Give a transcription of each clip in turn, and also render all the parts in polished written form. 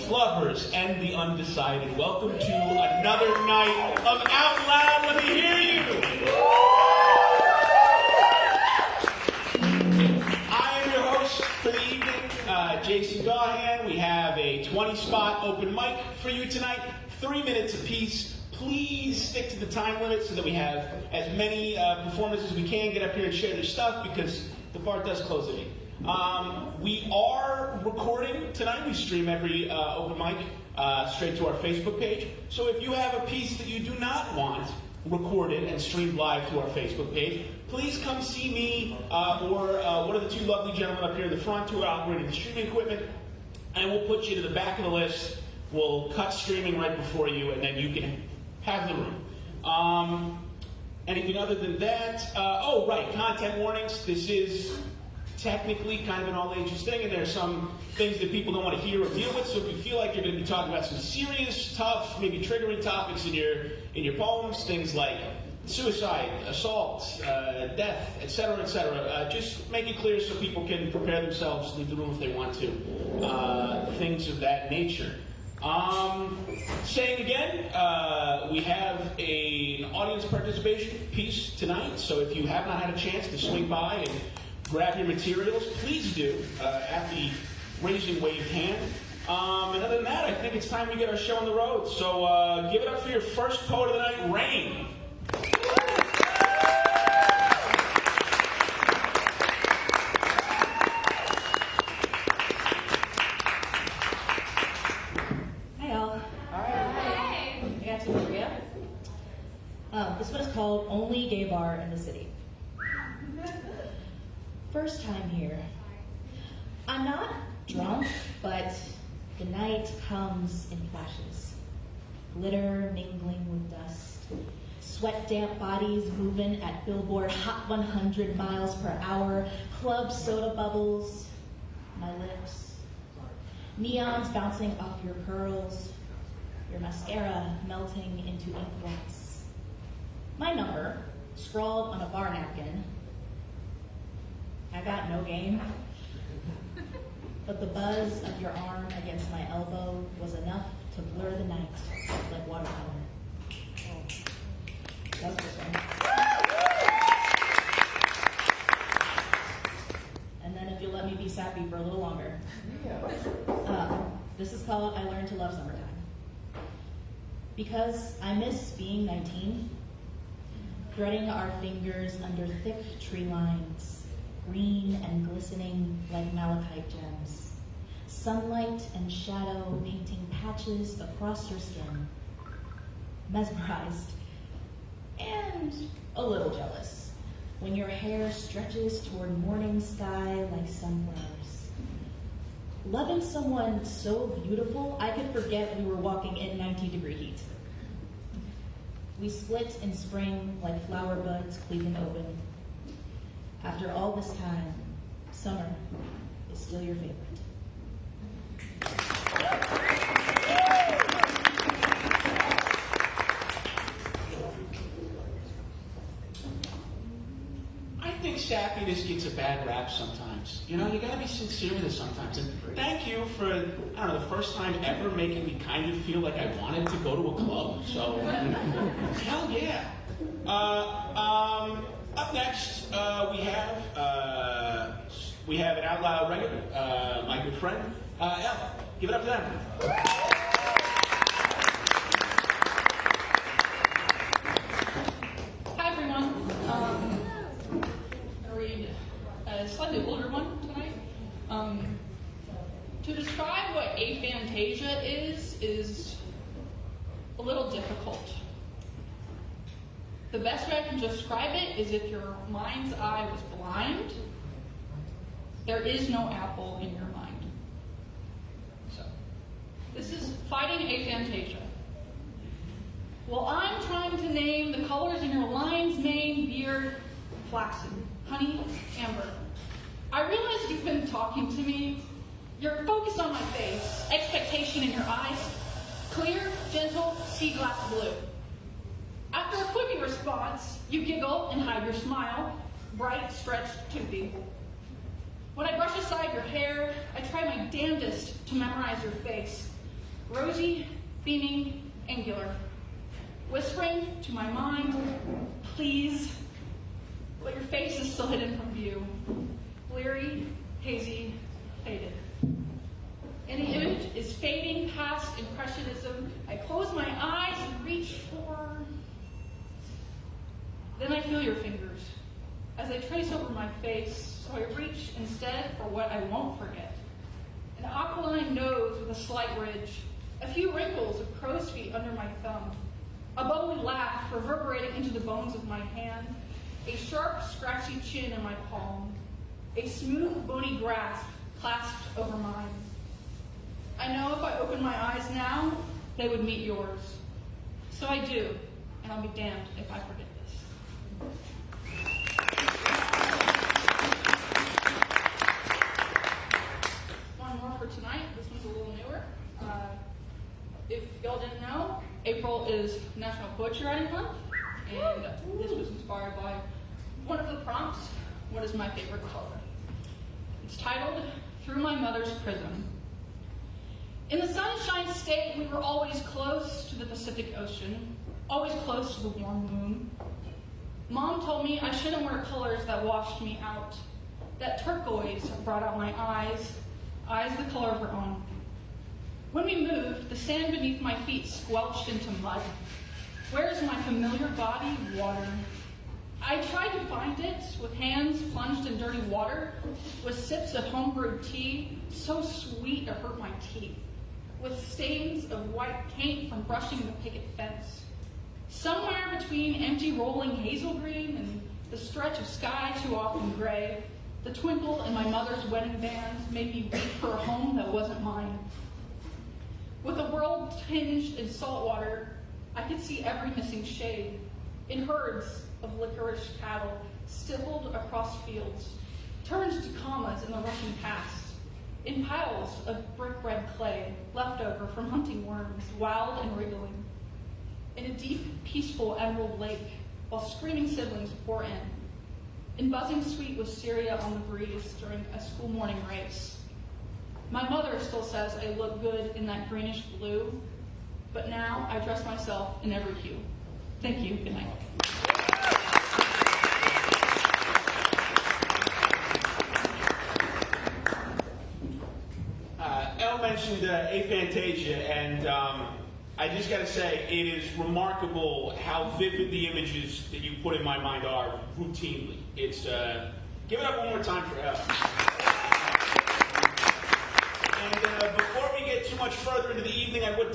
lovers, and the undecided. Welcome to another night of Out Loud. Let me hear you. I am your host for the evening, Jason Gahan. We have a 20-spot open mic for you tonight, 3 minutes apiece. Please stick to the time limit so that we have as many performances as we can. Get up here and share your stuff because the bar does close at 8. We are recording tonight. We stream every open mic straight to our Facebook page. So if you have a piece that you do not want recorded and streamed live to our Facebook page, please come see me or one of the two lovely gentlemen up here in the front who are operating the streaming equipment, and we'll put you to the back of the list. We'll cut streaming right before you, and then you can have the room. Anything other than that? Oh, right, content warnings. This is technically kind of an all-ages thing, and there are some things that people don't want to hear or deal with. So if you feel like you're going to be talking about some serious, tough, maybe triggering topics in your poems, things like suicide, assault, death, etc., just make it clear so people can prepare themselves, leave the room if they want to. Things of that nature. Saying again, we have an audience participation piece tonight, so if you have not had a chance to swing by and grab your materials, please do at the raising waved hand. And other than that, I think it's time we get our show on the road. So give it up for your first poet of the night, Rain. Hi, all. Hi. I got two for you. This one is called Only Gay Bar in the City. First time here. I'm not drunk, but the night comes in flashes. Glitter mingling with dust. Sweat-damp bodies moving at Billboard Hot 100 miles per hour. Club soda bubbles. My lips. Neons bouncing off your curls. Your mascara melting into ink blots. My number, scrawled on a bar napkin. I got no game, but the buzz of your arm against my elbow was enough to blur the night like watercolor. That's this one. And then if you'll let me be sappy for a little longer. This is called I Learned to Love Summertime. Because I miss being 19, threading our fingers under thick tree lines, green and glistening like malachite gems. Sunlight and shadow painting patches across your skin. Mesmerized and a little jealous when your hair stretches toward morning sky like sunflowers. Loving someone so beautiful, I could forget we were walking in 90-degree heat. We split in spring like flower buds cleaving open. After all this time, summer is still your favorite. I think sappiness gets a bad rap sometimes. You know, you gotta be sincere with it sometimes. And thank you for, I don't know, the first time ever making me kind of feel like I wanted to go to a club. So, hell yeah. Up next, we have an Out Loud regular, my good friend, Elle. Give it up to them. Hi everyone. I'll read a slightly older one tonight. To describe what aphantasia is a little difficult. The best way I can describe it is if your mind's eye was blind, there is no apple in your mind. So, this is fighting aphantasia. Well, I'm trying to name the colors in your lion's mane, beard, flaxen, honey, amber. I realize you've been talking to me. You're focused on my face, expectation in your eyes, clear, gentle, sea glass blue. After a quippy response, you giggle and hide your smile, bright, stretched, toothy. When I brush aside your hair, I try my damnedest to memorize your face. rosy, beaming, angular, whispering to my mind, please, but your face is still hidden from view, bleary, hazy, faded. And the image is fading past impressionism. I close my eyes and reach for... Then I feel your fingers as they trace over my face, so I reach instead for what I won't forget. An aquiline nose with a slight ridge, a few wrinkles of crow's feet under my thumb, a bubbly laugh reverberating into the bones of my hand, a sharp, scratchy chin in my palm, a smooth, bony grasp clasped over mine. I know if I open my eyes now, they would meet yours. So I do, and I'll be damned if I forget this. One more for tonight. This one's a little newer. If y'all didn't know, April is National Poetry Writing Month, and this was inspired by one of the prompts, what is my favorite color? It's titled, Through My Mother's Prism. In the Sunshine State, we were always close to the Pacific Ocean, always close to the warm moon. Mom told me I shouldn't wear colors that washed me out, that turquoise brought out my eyes the color of her own. When we moved, the sand beneath my feet squelched into mud. Where's my familiar body, water? I tried to find it with hands plunged in dirty water, with sips of homebrewed tea, so sweet it hurt my teeth, with stains of white paint from brushing the picket fence. Somewhere between empty rolling hazel green and the stretch of sky too often gray, the twinkle in my mother's wedding band made me weep for a home that wasn't mine. With a world tinged in salt water, I could see every missing shade, in herds of licorice cattle stippled across fields, turned to commas in the rushing past, in piles of brick red clay left over from hunting worms, wild and wriggling, in a deep, peaceful emerald lake, while screaming siblings pour in buzzing sweet wisteria on the breeze during a school morning race. My mother still says I look good in that greenish blue, but now I dress myself in every hue. Thank you. Good night. Elle mentioned aphantasia, and I just got to say, it is remarkable how vivid the images that you put in my mind are routinely. It's give it up one more time for Elle. And before we get too much further into the evening, I would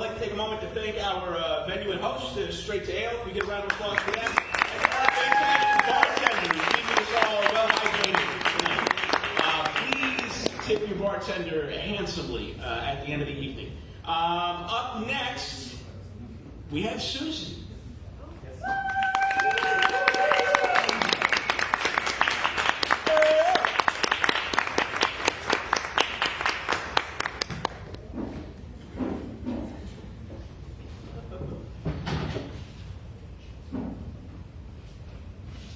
like to take a moment to thank our venue and host, Straight to Ale. Can we get a round of applause for them? And our fantastic bartenders, keeping us all well hydrated tonight. Please tip your bartender handsomely at the end of the evening. Up next, we have Susan.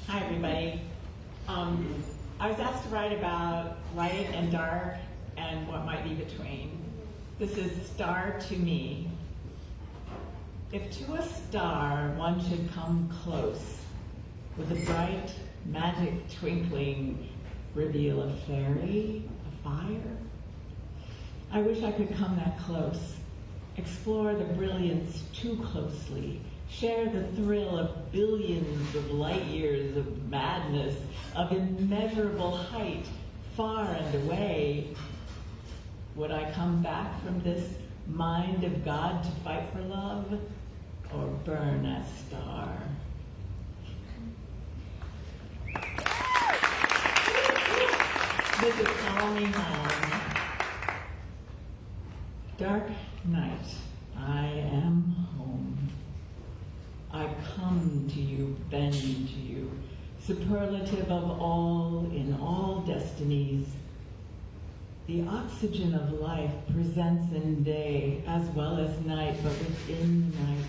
Hi, everybody. I was asked to write about light and dark and what might be between. This is Star to Me. If to a star one should come close, with a bright, magic twinkling reveal a fairy, a fire, I wish I could come that close, explore the brilliance too closely, share the thrill of billions of light years of madness, of immeasurable height, far and away. Would I come back from this mind of God to fight for love, or burn as star? This is Call Me Home. Dark night, I am home. I come to you, bend to you, superlative of all in all destinies. The oxygen of life presents in day as well as night, but within the night,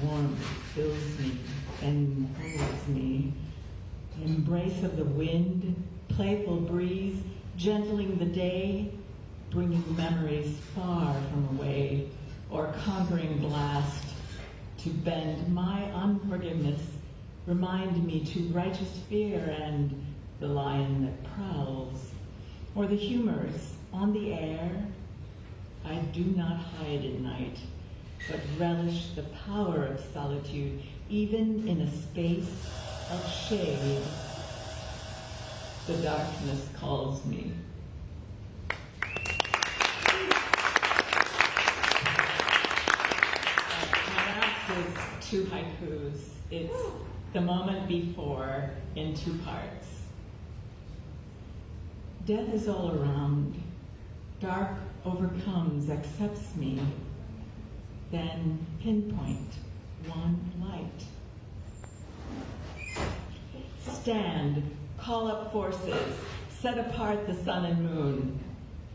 warmth fills me and holds me. Embrace of the wind, playful breeze, gentling the day, bringing memories far from away, or conquering blast to bend my unforgiveness, remind me to righteous fear and the lion that prowls, or the humors on the air. I do not hide at night, but relish the power of solitude, even in a space of shade. The darkness calls me. My last is 2 haikus. It's the moment before in 2 parts. Death is all around. Dark overcomes, accepts me. Then pinpoint one light. Stand, call up forces, set apart the sun and moon,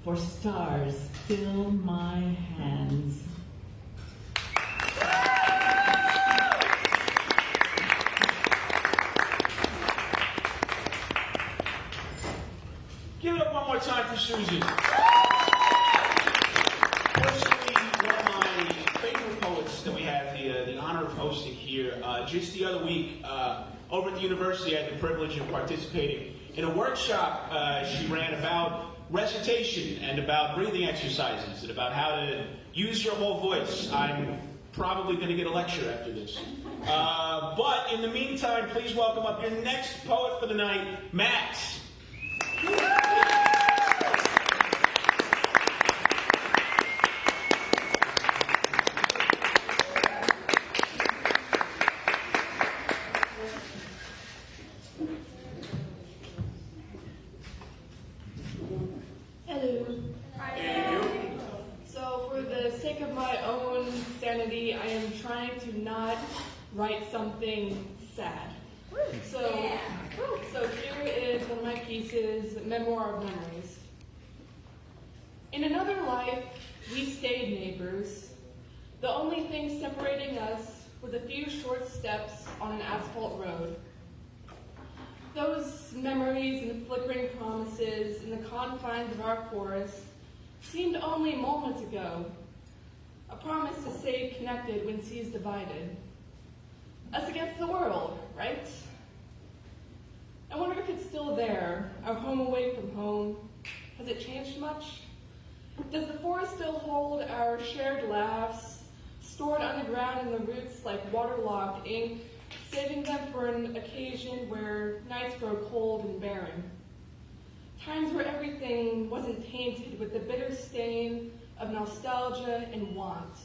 for stars fill my hands. Give it up one more time for Susan. Personally, one of my favorite poets that we have the honor of hosting here. Just the other week, over at the university, I had the privilege of participating in a workshop she ran about recitation and about breathing exercises and about how to use your whole voice. I'm probably going to get a lecture after this. But in the meantime, please welcome up your next poet for the night, Max. Hello. So for the sake of my own sanity, I am trying to not write something sad. So here is one of my pieces, Memoir of Memories. In another life, we stayed neighbors. The only thing separating us was a few short steps on an asphalt road. Those memories and flickering promises in the confines of our forest seemed only moments ago. A promise to stay connected when seas divided. Us against the world, right? I wonder if it's still there, our home away from home. Has it changed much? Does the forest still hold our shared laughs, stored underground in the roots like waterlogged ink, saving them for an occasion where nights grow cold and barren? Times where everything wasn't tainted with the bitter stain of nostalgia and want.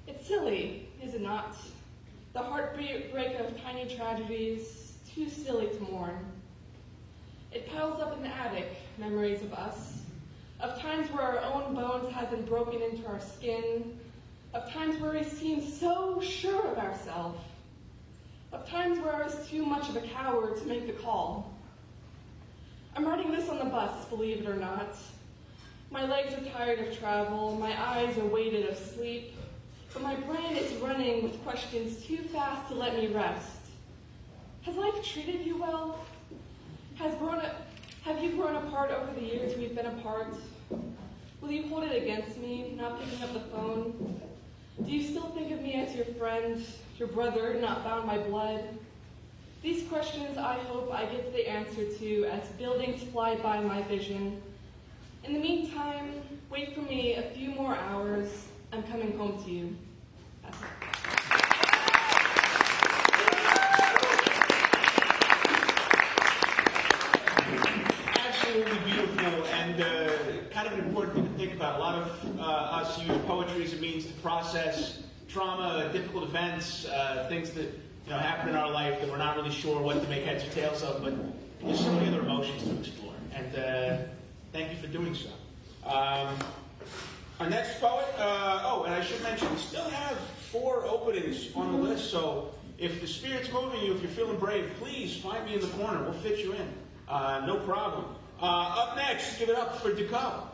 It's silly, is it not? The heartbreak of tiny tragedies, too silly to mourn. It piles up in the attic, memories of us, of times where our own bones hasn't broken into our skin, of times where we seemed so sure of ourselves, of times where I was too much of a coward to make the call. I'm writing this on the bus, believe it or not. My legs are tired of travel, my eyes are weighted of sleep, but my brain is running with questions too fast to let me rest. Has life treated you well? Have you grown apart over the years we've been apart? Will you hold it against me, not picking up the phone? Do you still think of me as your friend, your brother, not bound by blood? These questions I hope I get the answer to as buildings fly by my vision. In the meantime, wait for me a few more hours. I'm coming home to you. That's it. Absolutely beautiful and kind of an important thing to think about. A lot of us use poetry as a means to process trauma, difficult events, things that happen in our life that we're not really sure what to make heads or tails of, but there's so many other emotions to explore. And thank you for doing so. Our next poet, and I should mention, we still have 4 openings on the list, so if the spirit's moving you, if you're feeling brave, please find me in the corner. We'll fit you in. No problem. Up next, give it up for Deco.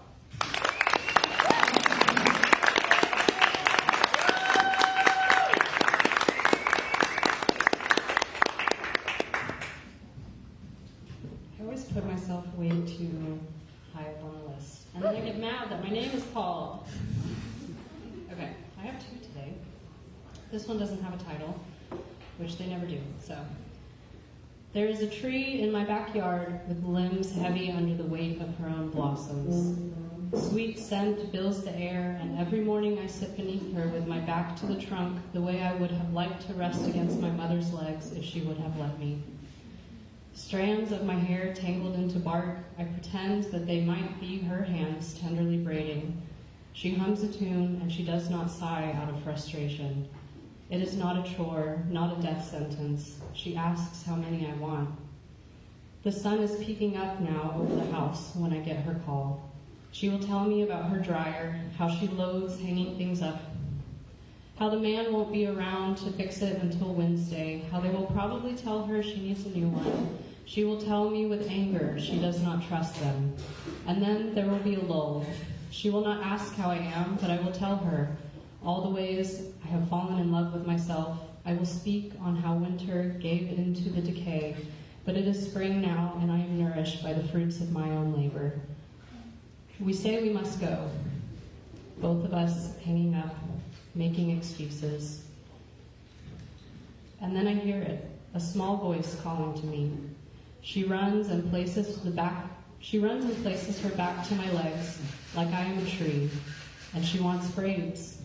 I always put myself way too high up on the list. And name is called. Okay, I have two today. This one doesn't have a title, which they never do, so. There is a tree in my backyard with limbs heavy under the weight of her own blossoms. Sweet scent fills the air, and every morning I sit beneath her with my back to the trunk the way I would have liked to rest against my mother's legs if she would have let me. Strands of my hair tangled into bark, I pretend that they might be her hands tenderly braiding. She hums a tune, and she does not sigh out of frustration. It is not a chore, not a death sentence. She asks how many I want. The sun is peeking up now over the house when I get her call. She will tell me about her dryer, how she loathes hanging things up, how the man won't be around to fix it until Wednesday, how they will probably tell her she needs a new one. She will tell me with anger she does not trust them. And then there will be a lull. She will not ask how I am, but I will tell her all the ways I have fallen in love with myself. I will speak on how winter gave into the decay, but it is spring now, and I am nourished by the fruits of my own labor. We say we must go, both of us hanging up, making excuses. And then I hear it, a small voice calling to me. She runs and places her back to my legs like I am a tree, and she wants braids.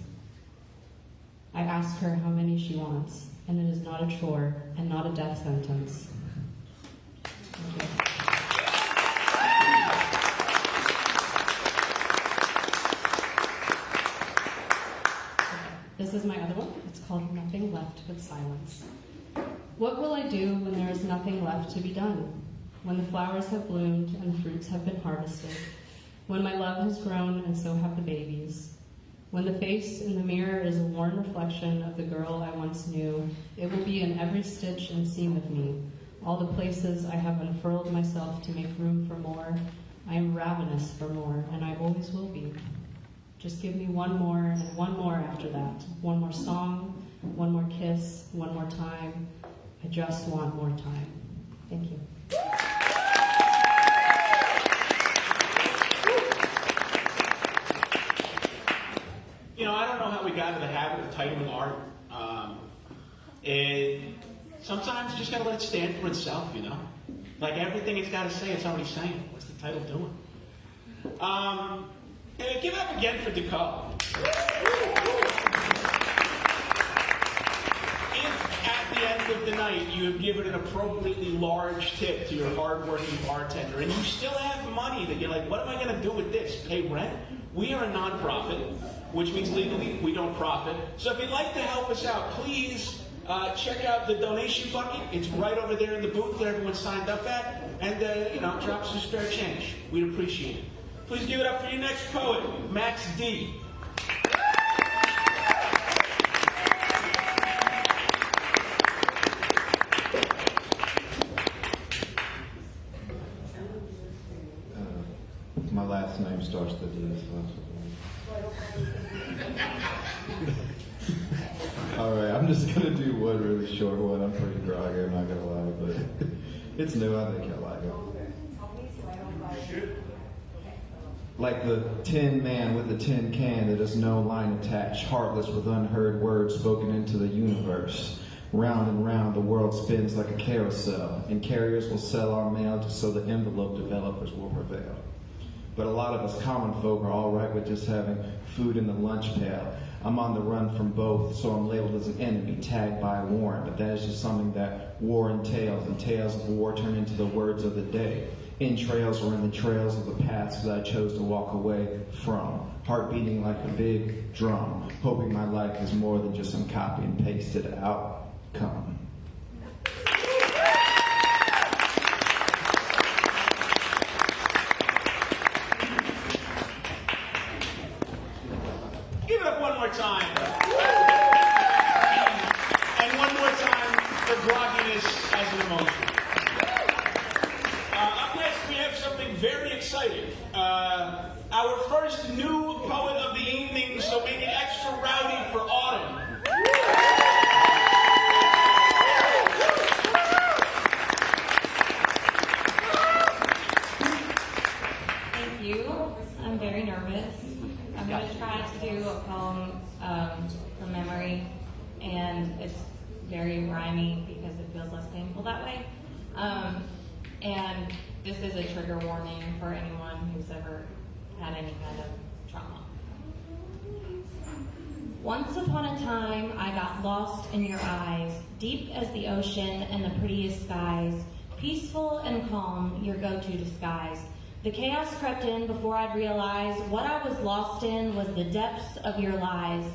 I ask her how many she wants, and it is not a chore and not a death sentence. Thank you. This is my other one. It's called Nothing Left But Silence. What will I do when there is nothing left to be done? When the flowers have bloomed and the fruits have been harvested? When my love has grown and so have the babies? When the face in the mirror is a worn reflection of the girl I once knew, it will be in every stitch and seam of me, all the places I have unfurled myself to make room for more. I am ravenous for more, and I always will be. Just give me one more and one more after that. One more song, one more kiss, one more time. I just want more time. Thank you. You know, I don't know how we got into the habit of titling art. And sometimes you just gotta let it stand for itself, you know? Like everything it's gotta say, it's already saying. What's the title doing? Give it up again for Deco. If at the end of the night you have given an appropriately large tip to your hardworking bartender and you still have money that you're like, what am I going to do with this? Pay rent? We are a nonprofit, which means legally we don't profit. So if you'd like to help us out, please check out the donation bucket. It's right over there in the booth that everyone signed up at. And, drop some spare change. We'd appreciate it. Please give it up for your next poet, Max D. My last name starts with D, so all right, I'm just going to do one really short one. I'm pretty groggy, I'm not going to lie, but it's new. I think you'll like it. Like the tin man with the tin can that has no line attached, heartless with unheard words spoken into the universe. Round and round the world spins like a carousel, and carriers will sell our mail just so the envelope developers will prevail. But a lot of us common folk are all right with just having food in the lunch pail. I'm on the run from both, so I'm labeled as an enemy, tagged by a warrant, but that is just something that war entails, and tales of war turn into the words of the day. Entrails or in the trails of the paths that I chose to walk away from. Heart beating like a big drum, hoping my life is more than just some copy and pasted outcome. Give it up one more time. And one more time for grogginess as an emotion. Up next, we have something very exciting. Our first new poet of the evening, so make it extra rowdy for Autumn. Thank you. I'm very nervous. going to try to do a poem from memory, and it's very rhymey because it feels less painful that way. And this is a trigger warning for anyone who's ever had any kind of trauma. Once upon a time, I got lost in your eyes, deep as the ocean and the prettiest skies, peaceful and calm, your go-to disguise. The chaos crept in before I'd realize what I was lost in was the depths of your lies.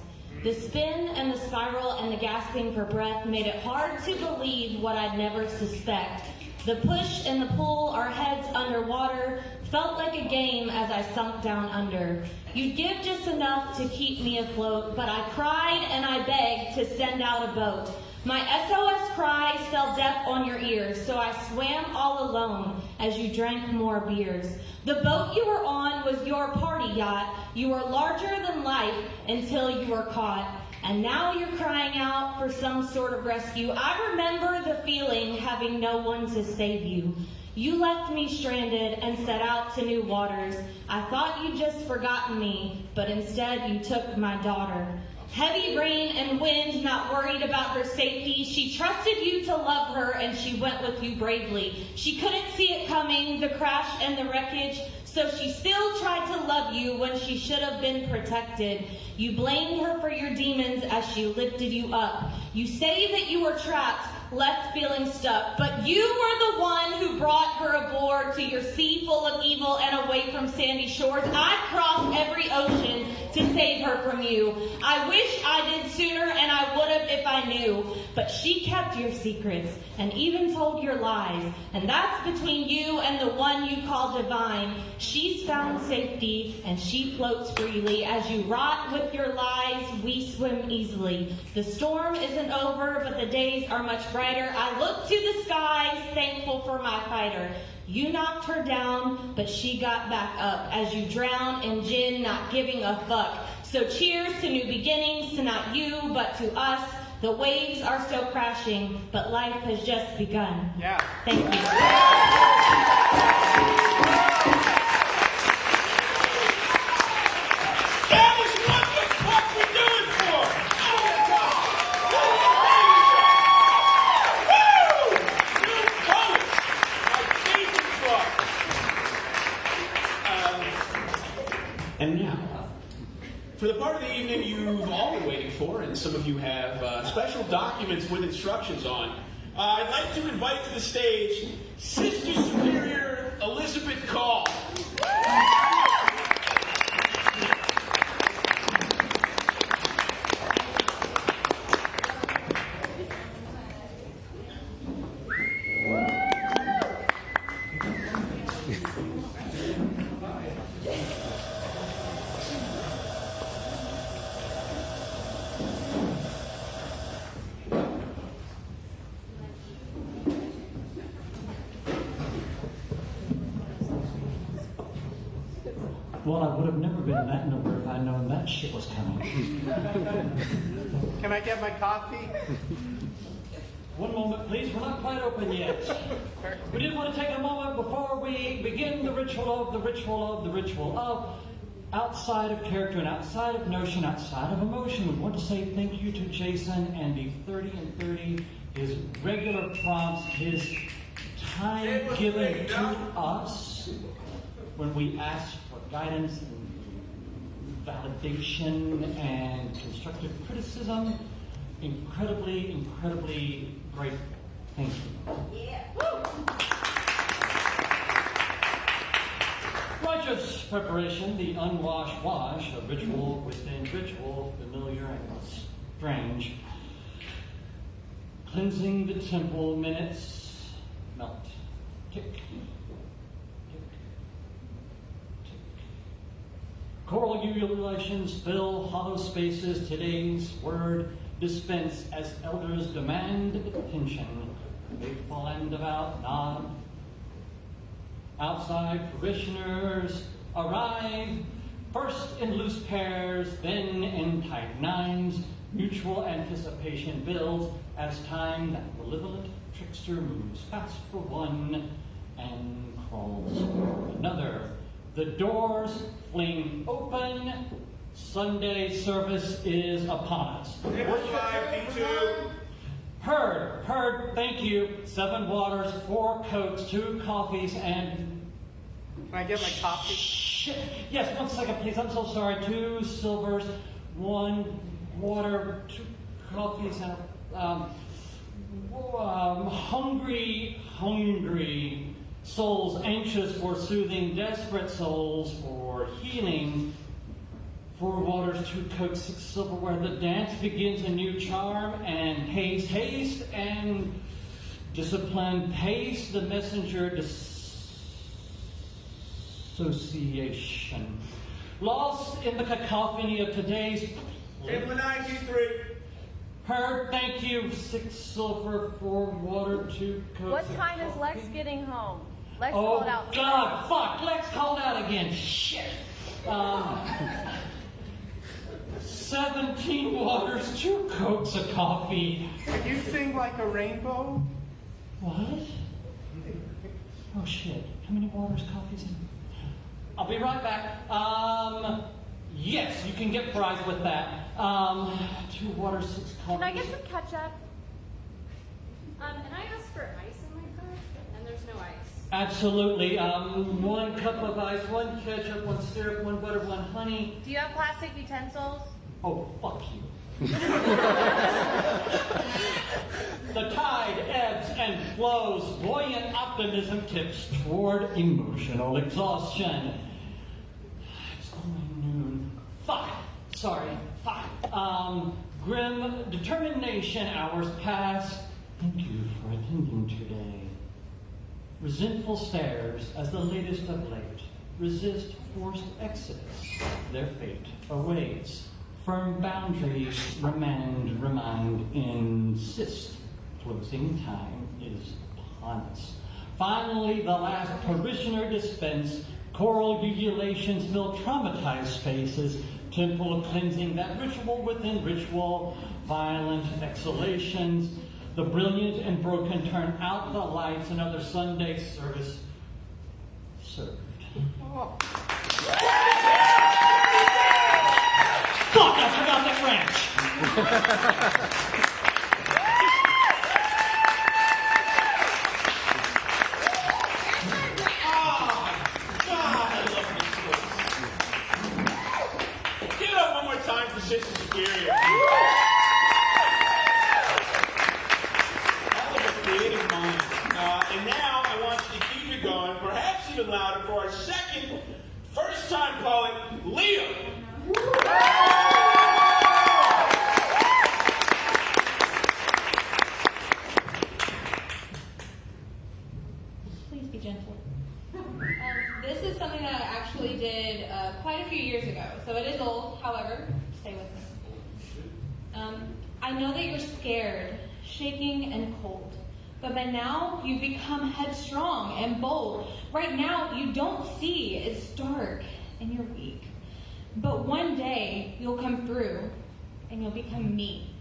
The spin and the spiral and the gasping for breath made it hard to believe what I'd never suspect. The push and the pull, our heads underwater, felt like a game as I sunk down under. You'd give just enough to keep me afloat, but I cried and I begged to send out a boat. My SOS cries fell deaf on your ears, so I swam all alone as you drank more beers. The boat you were on was your party yacht. You were larger than life until you were caught. And now you're crying out for some sort of rescue. I remember the feeling having no one to save you. You left me stranded and set out to new waters. I thought you'd just forgotten me, but instead you took my daughter. Heavy rain and wind, not worried about her safety. She trusted you to love her and she went with you bravely. She couldn't see it coming, the crash and the wreckage, so she still tried to love you when she should have been protected. You blamed her for your demons as she lifted you up. You say that you were trapped, left feeling stuck, but you were the one who brought her aboard to your sea full of evil and away from sandy shores. I crossed every ocean to save her from you. I wish I did sooner, and I would have if I knew, but she kept your secrets and even told your lies, and that's between you and the one you call divine. She's found safety and she floats freely. As you rot with your lies, we swim easily. The storm isn't over, but the days are much brighter. I look to the skies, thankful for my fighter. You knocked her down, but she got back up. As you drown in gin, not giving a fuck. So cheers to new beginnings, to not you, but to us. The waves are still crashing, but life has just begun. Yeah. Thank you. That is what the fuck we do it for! Oh my God! Woo! New poets! My favorite book! And now, for the part of the evening you've all been waiting for, and some of you have special documents with instructions on, I'd like to invite to the stage Sister Superior Elizabeth Call. Well, I would have never been that number if I'd known that shit was coming. Can I get my coffee? One moment, please. We're not quite open yet. We did want to take a moment before we begin the ritual of outside of character and outside of notion, outside of emotion. We want to say thank you to Jason and the 30 and 30, his regular prompts, his time given to us when we ask for guidance and validation and constructive criticism. Incredibly, incredibly grateful. Thank you. Yeah. Righteous preparation, the unwashed wash, a ritual within ritual, familiar and strange. Cleansing the temple, minutes melt. Tick, tick, tick. Choral ululations fill hollow spaces. Today's word dispense as elders demand attention. Faithful and devout nod. Outside parishioners arrive, first in loose pairs, then in tight nines. Mutual anticipation builds as time that malevolent trickster moves fast for one and crawls for another. The doors fling open Sunday service is upon us. Number 5D2. Heard, thank you. 7 waters, 4 cokes, 2 coffees, and... Can I get my coffee? Shit. Yes, 1 second, please. I'm so sorry. 2 silvers, 1 water, 2 coffees, and hungry souls, anxious for soothing, desperate souls for healing. 4 waters, 2 cokes, 6 silverware. The dance begins a new charm, and haste, and discipline, pace, the messenger, dissociation. Lost in the cacophony of today's... Number 93. Heard, thank you. 6 silver, 4 water, 2 cokes. What time is Lex getting home? Lex Oh, called out. God, fuck. Lex called out again. Shit. 17 waters, 2 cokes of coffee. Can you sing like a rainbow? What? Oh, shit. How many waters, coffees? I'll be right back. Yes, you can get fries with that. 2 waters, 6 coffees. Can I get some ketchup? And I asked for ice in my cup, and there's no ice. Absolutely. 1 cup of ice, 1 ketchup, 1 syrup, 1 butter, 1 honey. Do you have plastic utensils? Oh, fuck you. The tide ebbs and flows. Buoyant optimism tips toward emotional exhaustion. It's only noon. Fuck. Sorry. Fuck. Grim determination hours pass. Thank you for attending today. Resentful stares as the latest of late resist forced exodus. Their fate awaits. Firm boundaries remind, insist. Closing time is upon us. Finally, the last parishioner dispensed. Choral ululations fill traumatized spaces. Temple of cleansing, that ritual within ritual. Violent exhalations. The brilliant and broken turn out the lights. Another Sunday service served. Oh. Fuck, I forgot the French. God, I love this place. Give it up one more time for Sister Superior. That was a creative mind. And now I want you to keep it going, perhaps even louder, for our second first-time poet, Leo. Please be gentle. This is something that I actually did quite a few years ago, so it is old. However, stay with me. I know that you're scared, shaking and cold, but by now you've become headstrong and bold. Right now you don't see, it's dark and you're weak. But one day you'll come through and you'll become me.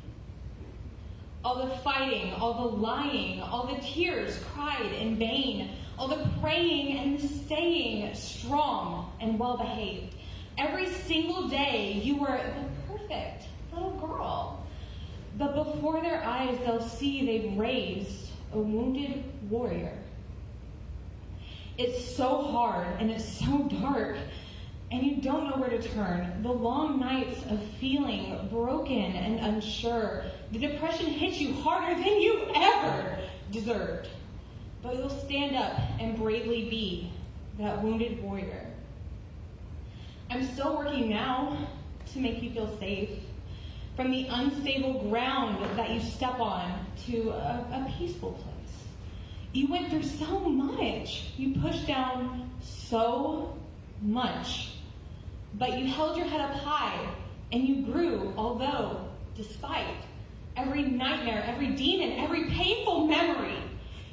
All the fighting, all the lying, all the tears cried in vain, all the praying and the staying strong and well-behaved. Every single day you were the perfect little girl. But before their eyes they'll see they've raised a wounded warrior. It's so hard and it's so dark and you don't know where to turn. The long nights of feeling broken and unsure. The depression hits you harder than you ever deserved. But you'll stand up and bravely be that wounded warrior. I'm still working now to make you feel safe. From the unstable ground that you step on to a peaceful place. You went through so much. You pushed down so much. But you held your head up high and you grew, although, despite every nightmare, every demon, every painful memory,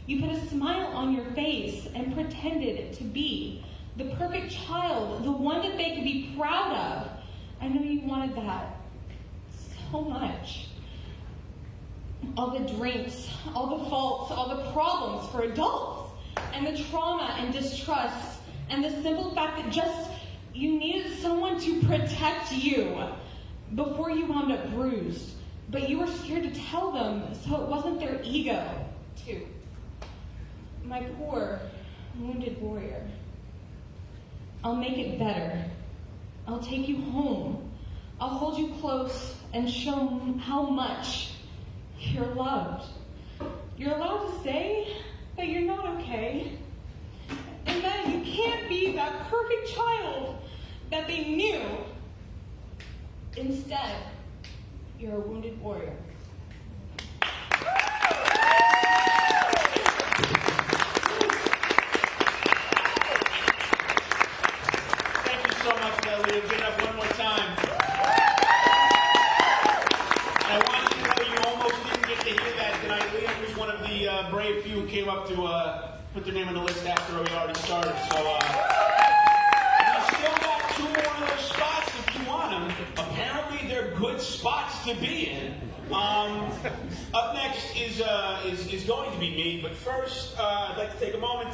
you put a smile on your face and pretended to be the perfect child, the one that they could be proud of. I know you wanted that so much. All the drinks, all the faults, all the problems for adults, and the trauma and distrust, and the simple fact that just You needed someone to protect you before you wound up bruised, but you were scared to tell them, so it wasn't their ego, too. My poor, wounded warrior. I'll make it better. I'll take you home. I'll hold you close and show how much you're loved. You're allowed to say that you're not okay, and that you can't be that perfect child that they knew. Instead, you're a wounded warrior. Thank you so much, Leah. Give it up one more time. And I want you to know you almost didn't get to hear that tonight. Leah was one of the brave few who came up to put their name on the list after we already started. So we still got 2 more of those spots if you want them. Apparently, they're good spots to be in. Up next is going to be me, but first I'd like to take a moment.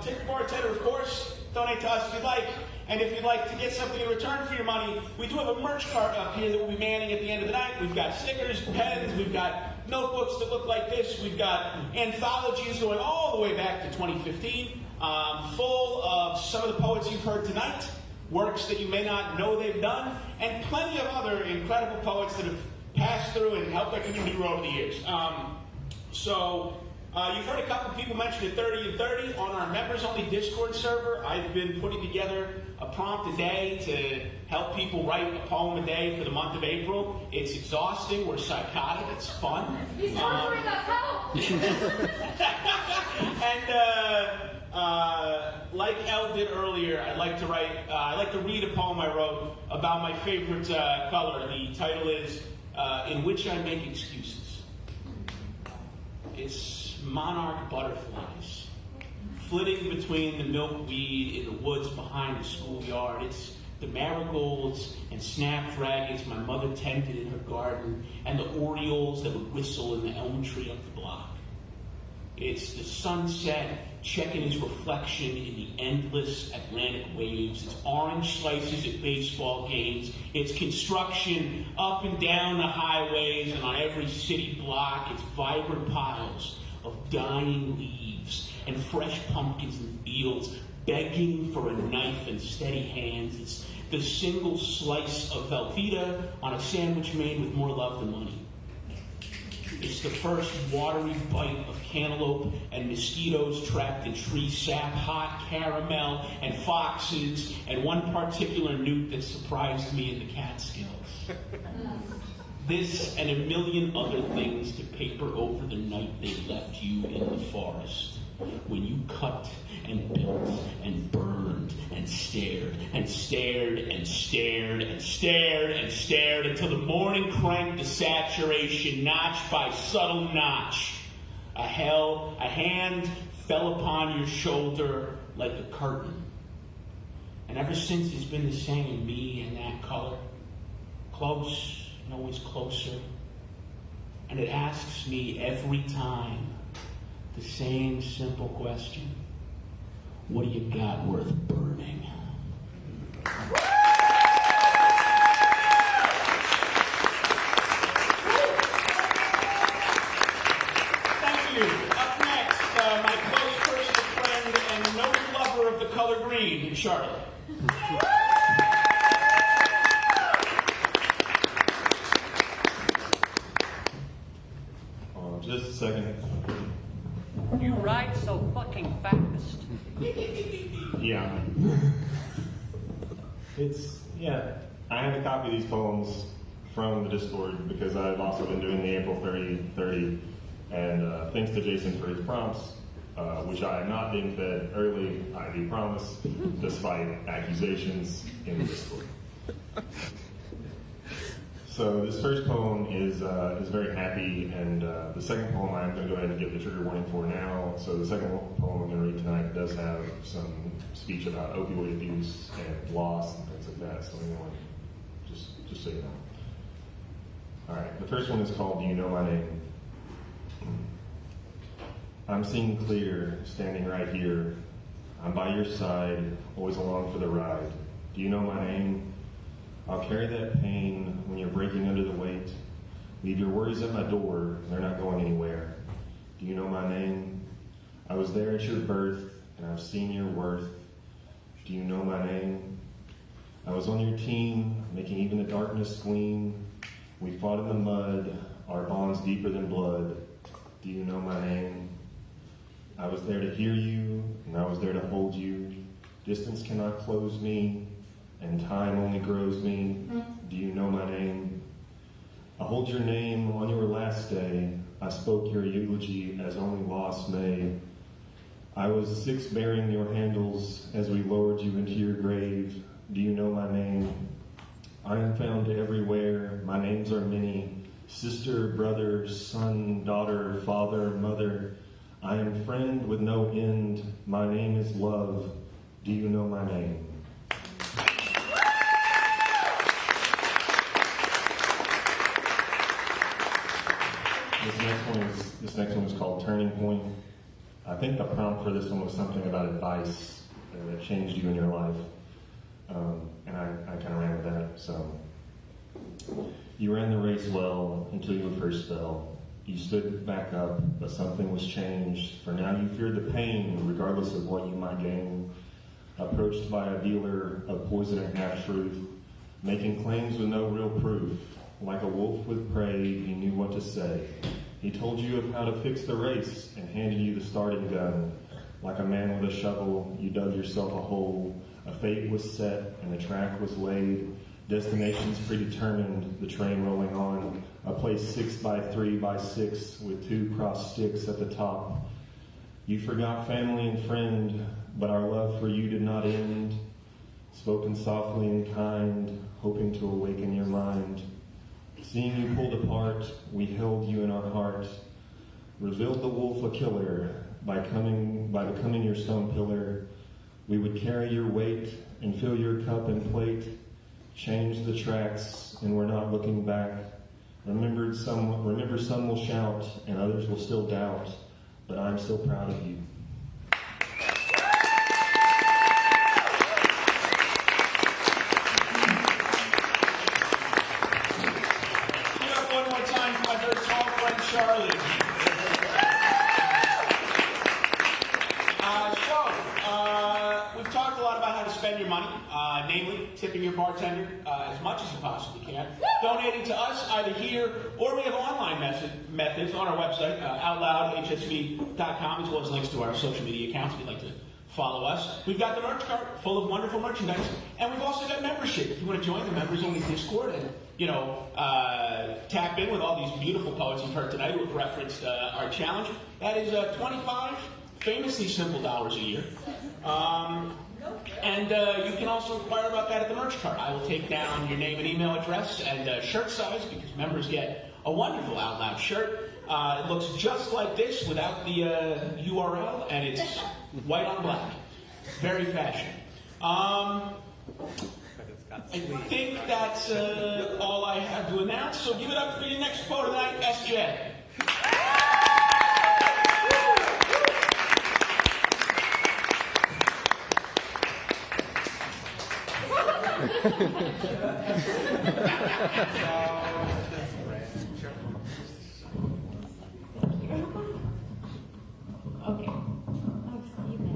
Tip your bartender, of course. Donate to us if you'd like. And if you'd like to get something in return for your money, we do have a merch cart up here that we'll be manning at the end of the night. We've got stickers, pens, we've got notebooks that look like this. We've got anthologies going all the way back to 2015, full of some of the poets you've heard tonight, works that you may not know they've done, and plenty of other incredible poets that have passed through and helped our community grow over the years. You've heard a couple of people mention it 30 and 30 on our members-only Discord server. I've been putting together a prompt a day to help people write a poem a day for the month of April. It's exhausting. We're psychotic. It's fun. He's offering us help. And like Elle did earlier, I like to read a poem I wrote about my favorite color. The title is "In Which I Make Excuses." It's monarch butterflies flitting between the milkweed in the woods behind the schoolyard. It's the marigolds and snapdragons my mother tended in her garden, and the orioles that would whistle in the elm tree up the block. It's the sunset checking its reflection in the endless Atlantic waves. It's orange slices at baseball games. It's construction up and down the highways and on every city block. It's vibrant piles of dying leaves and fresh pumpkins in fields begging for a knife and steady hands. It's the single slice of Velveeta on a sandwich made with more love than money. It's the first watery bite of cantaloupe and mosquitoes trapped in tree sap, hot caramel and foxes, and one particular newt that surprised me in the Catskills. This and a million other things to paper over the night they left you in the forest, when you cut and built and burned and stared and stared and stared and stared and stared until the morning cranked to saturation, notch by subtle notch. A hand fell upon your shoulder like a curtain. And ever since it's been the same, me and that color, close and always closer. And it asks me every time the same simple question: what do you got worth burning? Thank you. Up next, my close personal friend and noted lover of the color green, Charlotte. Just a second. You ride so fucking fast. Yeah. I have a copy of these poems from the Discord because I've also been doing the April 30, and thanks to Jason for his prompts, which I have not been fed early, I do promise, despite accusations in the Discord. So this first poem is very happy, and the second poem I'm going to go ahead and give the trigger warning for now. So the second poem I'm going to read tonight does have some speech about opioid abuse and loss and things like that. So anyone, just so you know. All right, the first one is called "Do You Know My Name?" I'm seeing clear, standing right here. I'm by your side, always along for the ride. Do you know my name? I'll carry that pain when you're breaking under the weight. Leave your worries at my door, they're not going anywhere. Do you know my name? I was there at your birth, and I've seen your worth. Do you know my name? I was on your team, making even the darkness gleam. We fought in the mud, our bonds deeper than blood. Do you know my name? I was there to hear you, and I was there to hold you. Distance cannot close me, and time only grows me. Do you know my name? I hold your name on your last day. I spoke your eulogy as only loss may. I was 6 bearing your handles as we lowered you into your grave. Do you know my name? I am found everywhere. My names are many. Sister, brother, son, daughter, father, mother. I am friend with no end. My name is love. Do you know my name? This next one is called Turning Point. I think the prompt for this one was something about advice that changed you in your life. And I kind of ran with that. So, you ran the race well until you first fell. You stood back up, but something was changed. For now you feared the pain, regardless of what you might gain. Approached by a dealer of poison and half-truth, making claims with no real proof. Like a wolf with prey, he knew what to say. He told you of how to fix the race and handed you the starting gun. Like a man with a shovel, you dug yourself a hole. A fate was set and the track was laid. Destinations predetermined, the train rolling on. A place 6 by 3 by 6 with 2 crossed sticks at the top. You forgot family and friend, but our love for you did not end. Spoken softly and kind, hoping to awaken your mind. Seeing you pulled apart, we held you in our heart. Revealed the wolf a killer by becoming your stone pillar. We would carry your weight and fill your cup and plate. Change the tracks, and we're not looking back. Remember some will shout, and others will still doubt, but I'm still proud of you. Give it up one more time for my very tall friend Charlie. We've talked a lot about how to spend your money, namely tipping your bartender as much as you possibly can, donating to us either here or we have online methods on our website, outloudhsv.com, as well as links to our social media accounts if you'd like to follow us. We've got the merch cart full of wonderful merchandise, and we've also got membership. If you want to join the members-only Discord and, tap in with all these beautiful poets you've heard tonight who have referenced our challenge, that is 25 famously simple dollars a year. And you can also inquire about that at the merch cart. I will take down your name and email address and shirt size because members get a wonderful Out Loud shirt. It looks just like this without the URL, and it's white on black. Very fashion. I think that's all I have to announce, so give it up for your next quote of the night, SJ. Okay. Oh, Steven,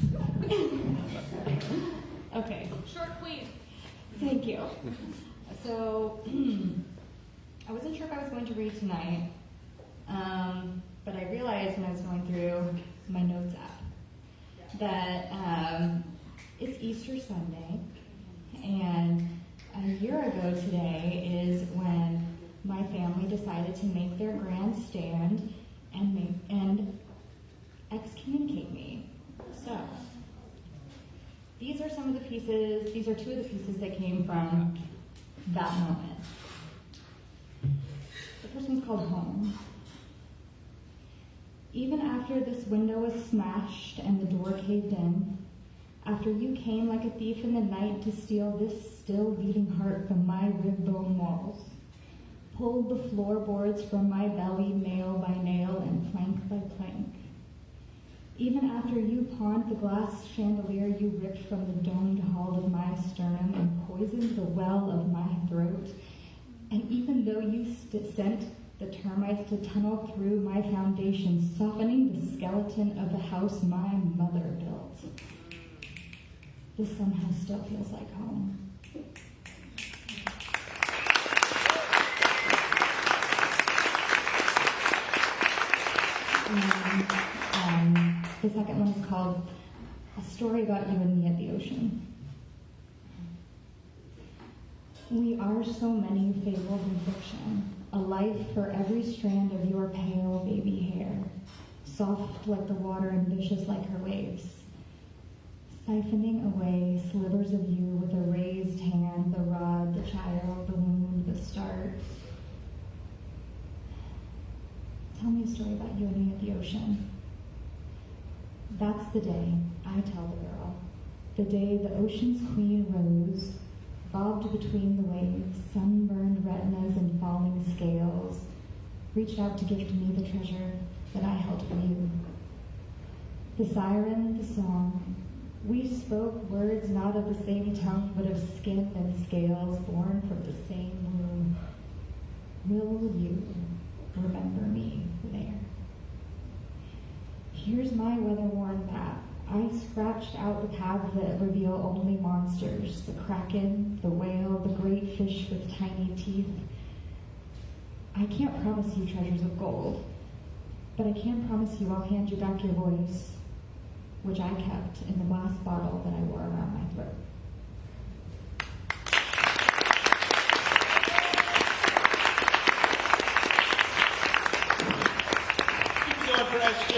still. Okay. Short, please. Thank you. So, I wasn't sure if I was going to read tonight, but I realized when I was going through my notes app that it's Easter Sunday, and a year ago today is when my family decided to make their grand stand and excommunicate me. So, these are two of the pieces that came from that moment. The first one's called Home. Even after this window was smashed and the door caved in, after you came like a thief in the night to steal this still beating heart from my rib bone walls, pulled the floorboards from my belly nail by nail and plank by plank, Even after you pawned the glass chandelier you ripped from the domed hull of my sternum and poisoned the well of my throat, and even though you sent the termites to tunnel through my foundation, softening the skeleton of the house my mother built, this somehow still feels like home. And the second one is called A Story About You and Me at the Ocean. We are so many fables in fiction, a life for every strand of your pale baby hair, soft like the water and vicious like her waves, siphoning away slivers of you with a raised hand, the rod, the child, the wound, the start. Tell me a story about you and me at the ocean. That's the day, I tell the girl, the day the ocean's queen rose, bobbed between the waves, sunburned retinas and falling scales, reached out to gift me the treasure that I held for you. The siren, the song, we spoke words not of the same tongue, but of skin and scales born from the same womb. Will you remember me there? Here's my weather-worn map. I scratched out the paths that reveal only monsters, the kraken, the whale, the great fish with tiny teeth. I can't promise you treasures of gold, but I can promise you I'll hand you back your voice, which I kept in the glass bottle that I wore around my throat. Keep going for SJ.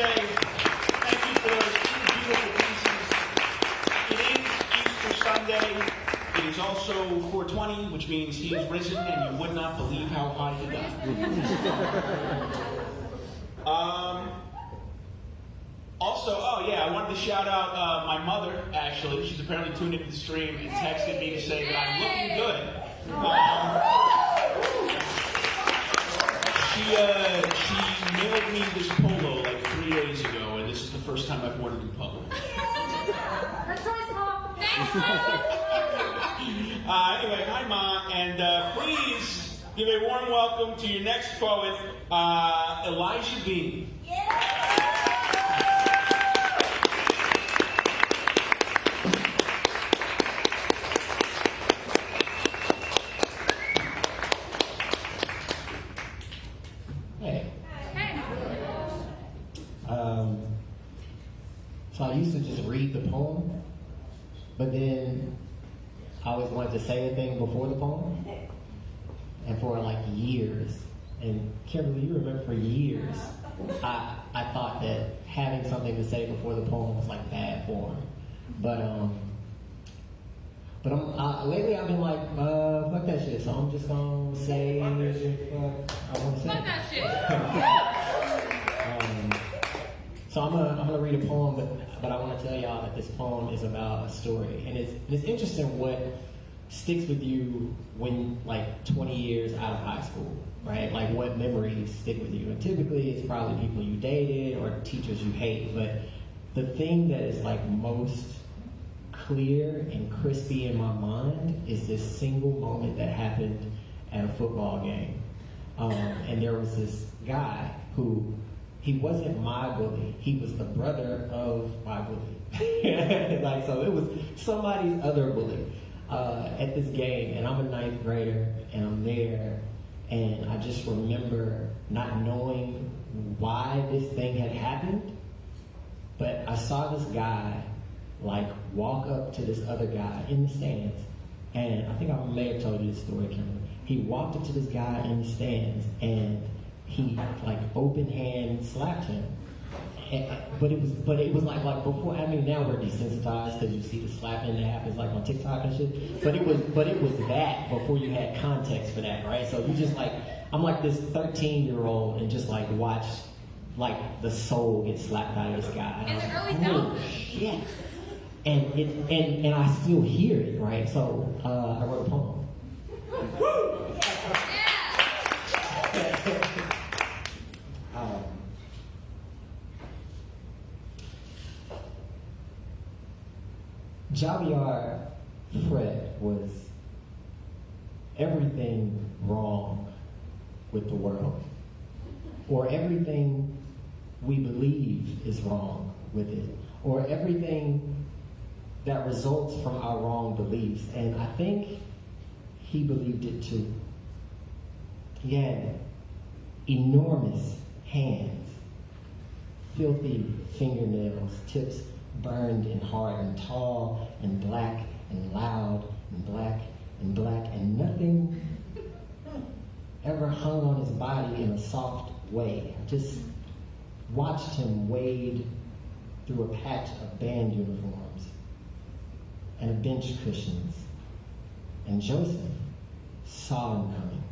Thank you for those two beautiful pieces. It is Easter Sunday. It is also 420, which means he is risen, and you would not believe how high he got. Also, I wanted to shout out my mother, actually. She's apparently tuned into the stream and texted me to say that I'm looking good. She mailed me this polo like 3 days ago, and this is the first time I've worn it in public. That's nice, Mom. Thanks, Anyway, hi, Ma, and please give a warm welcome to your next poet, Elijah Bean. So I used to just read the poem, but then I always wanted to say a thing before the poem. And for like years, and Kimberly, you remember for years, I thought that having something to say before the poem was like bad form. But lately I've been like, fuck that shit. So I'm just gonna say what I want to say. Fuck that shit. So I'm gonna read a poem, but I want to tell y'all that this poem is about a story, and it's interesting what sticks with you when like 20 years out of high school, right? Like what memories stick with you, and typically it's probably people you dated or teachers you hate. But the thing that is like most clear and crispy in my mind is this single moment that happened at a football game, and there was this guy who. He wasn't my bully. He was the brother of my bully. Like, so it was somebody's other bully at this game, and I'm a ninth grader, and I'm there, and I just remember not knowing why this thing had happened, but I saw this guy like walk up to this other guy in the stands, and I think I may have told you this story, Kimberly. He walked up to this guy in the stands, and he like open hand slapped him, but it was like before. I mean, now we're desensitized because you see the slapping that happens like on TikTok and shit. But it was that before you had context for that, right? So you just like I'm like this 13-year-old and just like watch like the soul get slapped out of this guy. In the early oh, 2000s. shit. And I still hear it, right? So I wrote a poem. Javier Fred was everything wrong with the world, or everything we believe is wrong with it, or everything that results from our wrong beliefs. And I think he believed it too. He had enormous hands, filthy fingernails, tips burned and hard and tall and black and loud and black and black, and nothing ever hung on his body in a soft way. I just watched him wade through a patch of band uniforms and a bench cushions. And Joseph saw him coming,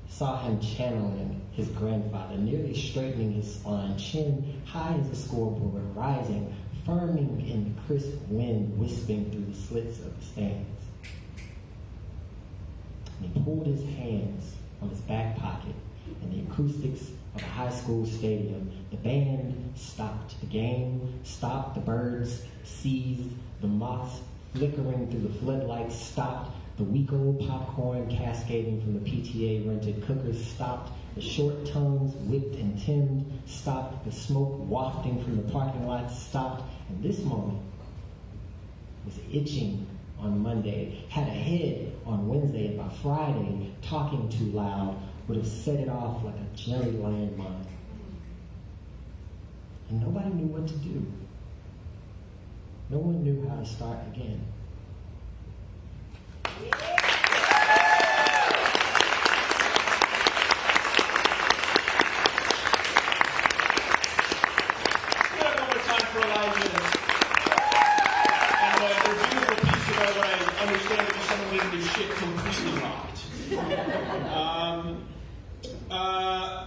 saw him channeling his grandfather, nearly straightening his spine, chin high as a scoreboard, rising, firming in the crisp wind, wisping through the slits of the stands. And he pulled his hands on his back pocket, and the acoustics of a high school stadium, the band stopped. The game stopped. The birds ceased. The moths flickering through the floodlights stopped. The week old popcorn cascading from the PTA rented cookers stopped. The short tongues whipped and timmed stopped. The smoke wafting from the parking lot stopped. And this moment was itching on Monday, had a head on Wednesday, and by Friday, talking too loud would have set it off like a jelly landmine. And nobody knew what to do. No one knew how to start again.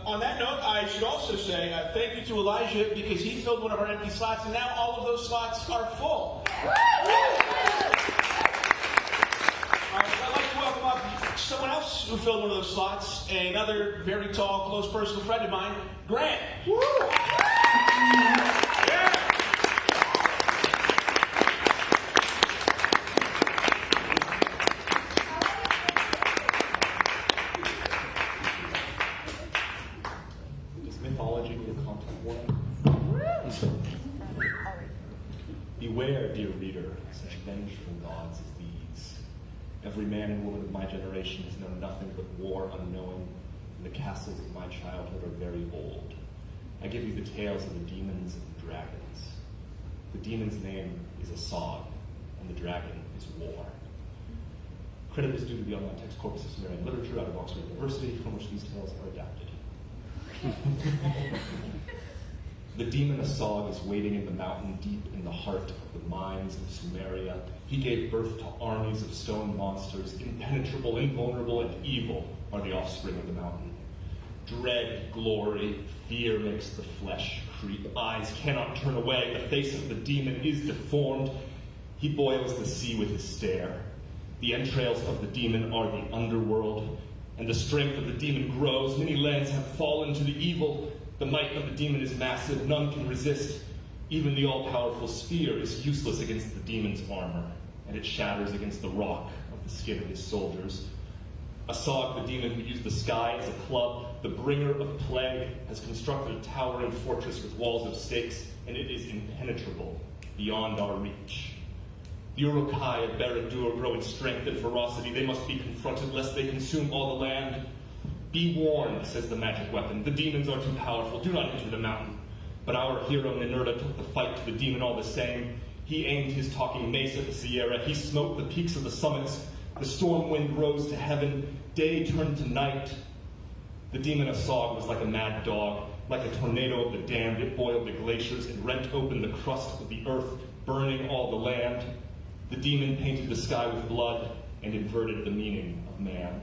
On that note, I should also say thank you to Elijah, because he filled one of our empty slots, and now all of those slots are full. I'd like to welcome up someone else who filled one of those slots, another very tall, close personal friend of mine, Grant. Beware, dear reader, such vengeful gods as these. Every man and woman of my generation has known nothing but war unknowing, and the castles of my childhood are very old. I give you the tales of the demons and the dragons. The demon's name is Asog, and the dragon is war. Credit is due to the online text corpus of Sumerian literature out of Oxford University, from which these tales are adapted. The demon Asog is waiting in the mountain deep in the heart of the mines of Sumeria. He gave birth to armies of stone monsters. Impenetrable, invulnerable, and evil are the offspring of the mountain. Dread, glory, fear makes the flesh creep. Eyes cannot turn away. The face of the demon is deformed. He boils the sea with his stare. The entrails of the demon are the underworld, and the strength of the demon grows. Many lands have fallen to the evil. The might of the demon is massive, none can resist. Even the all-powerful spear is useless against the demon's armor, and it shatters against the rock of the skin of his soldiers. Asog, the demon who used the sky as a club, the bringer of plague, has constructed a towering fortress with walls of stakes, and it is impenetrable, beyond our reach. The Urukai of Barad-dûr grow in strength and ferocity. They must be confronted lest they consume all the land. Be warned, says the magic weapon. The demons are too powerful. Do not enter the mountain. But our hero Ninurta took the fight to the demon all the same. He aimed his talking mace at the Sierra. He smote the peaks of the summits. The storm wind rose to heaven. Day turned to night. The demon Asog was like a mad dog. Like a tornado of the damned, it boiled the glaciers and rent open the crust of the earth, burning all the land. The demon painted the sky with blood and inverted the meaning of man.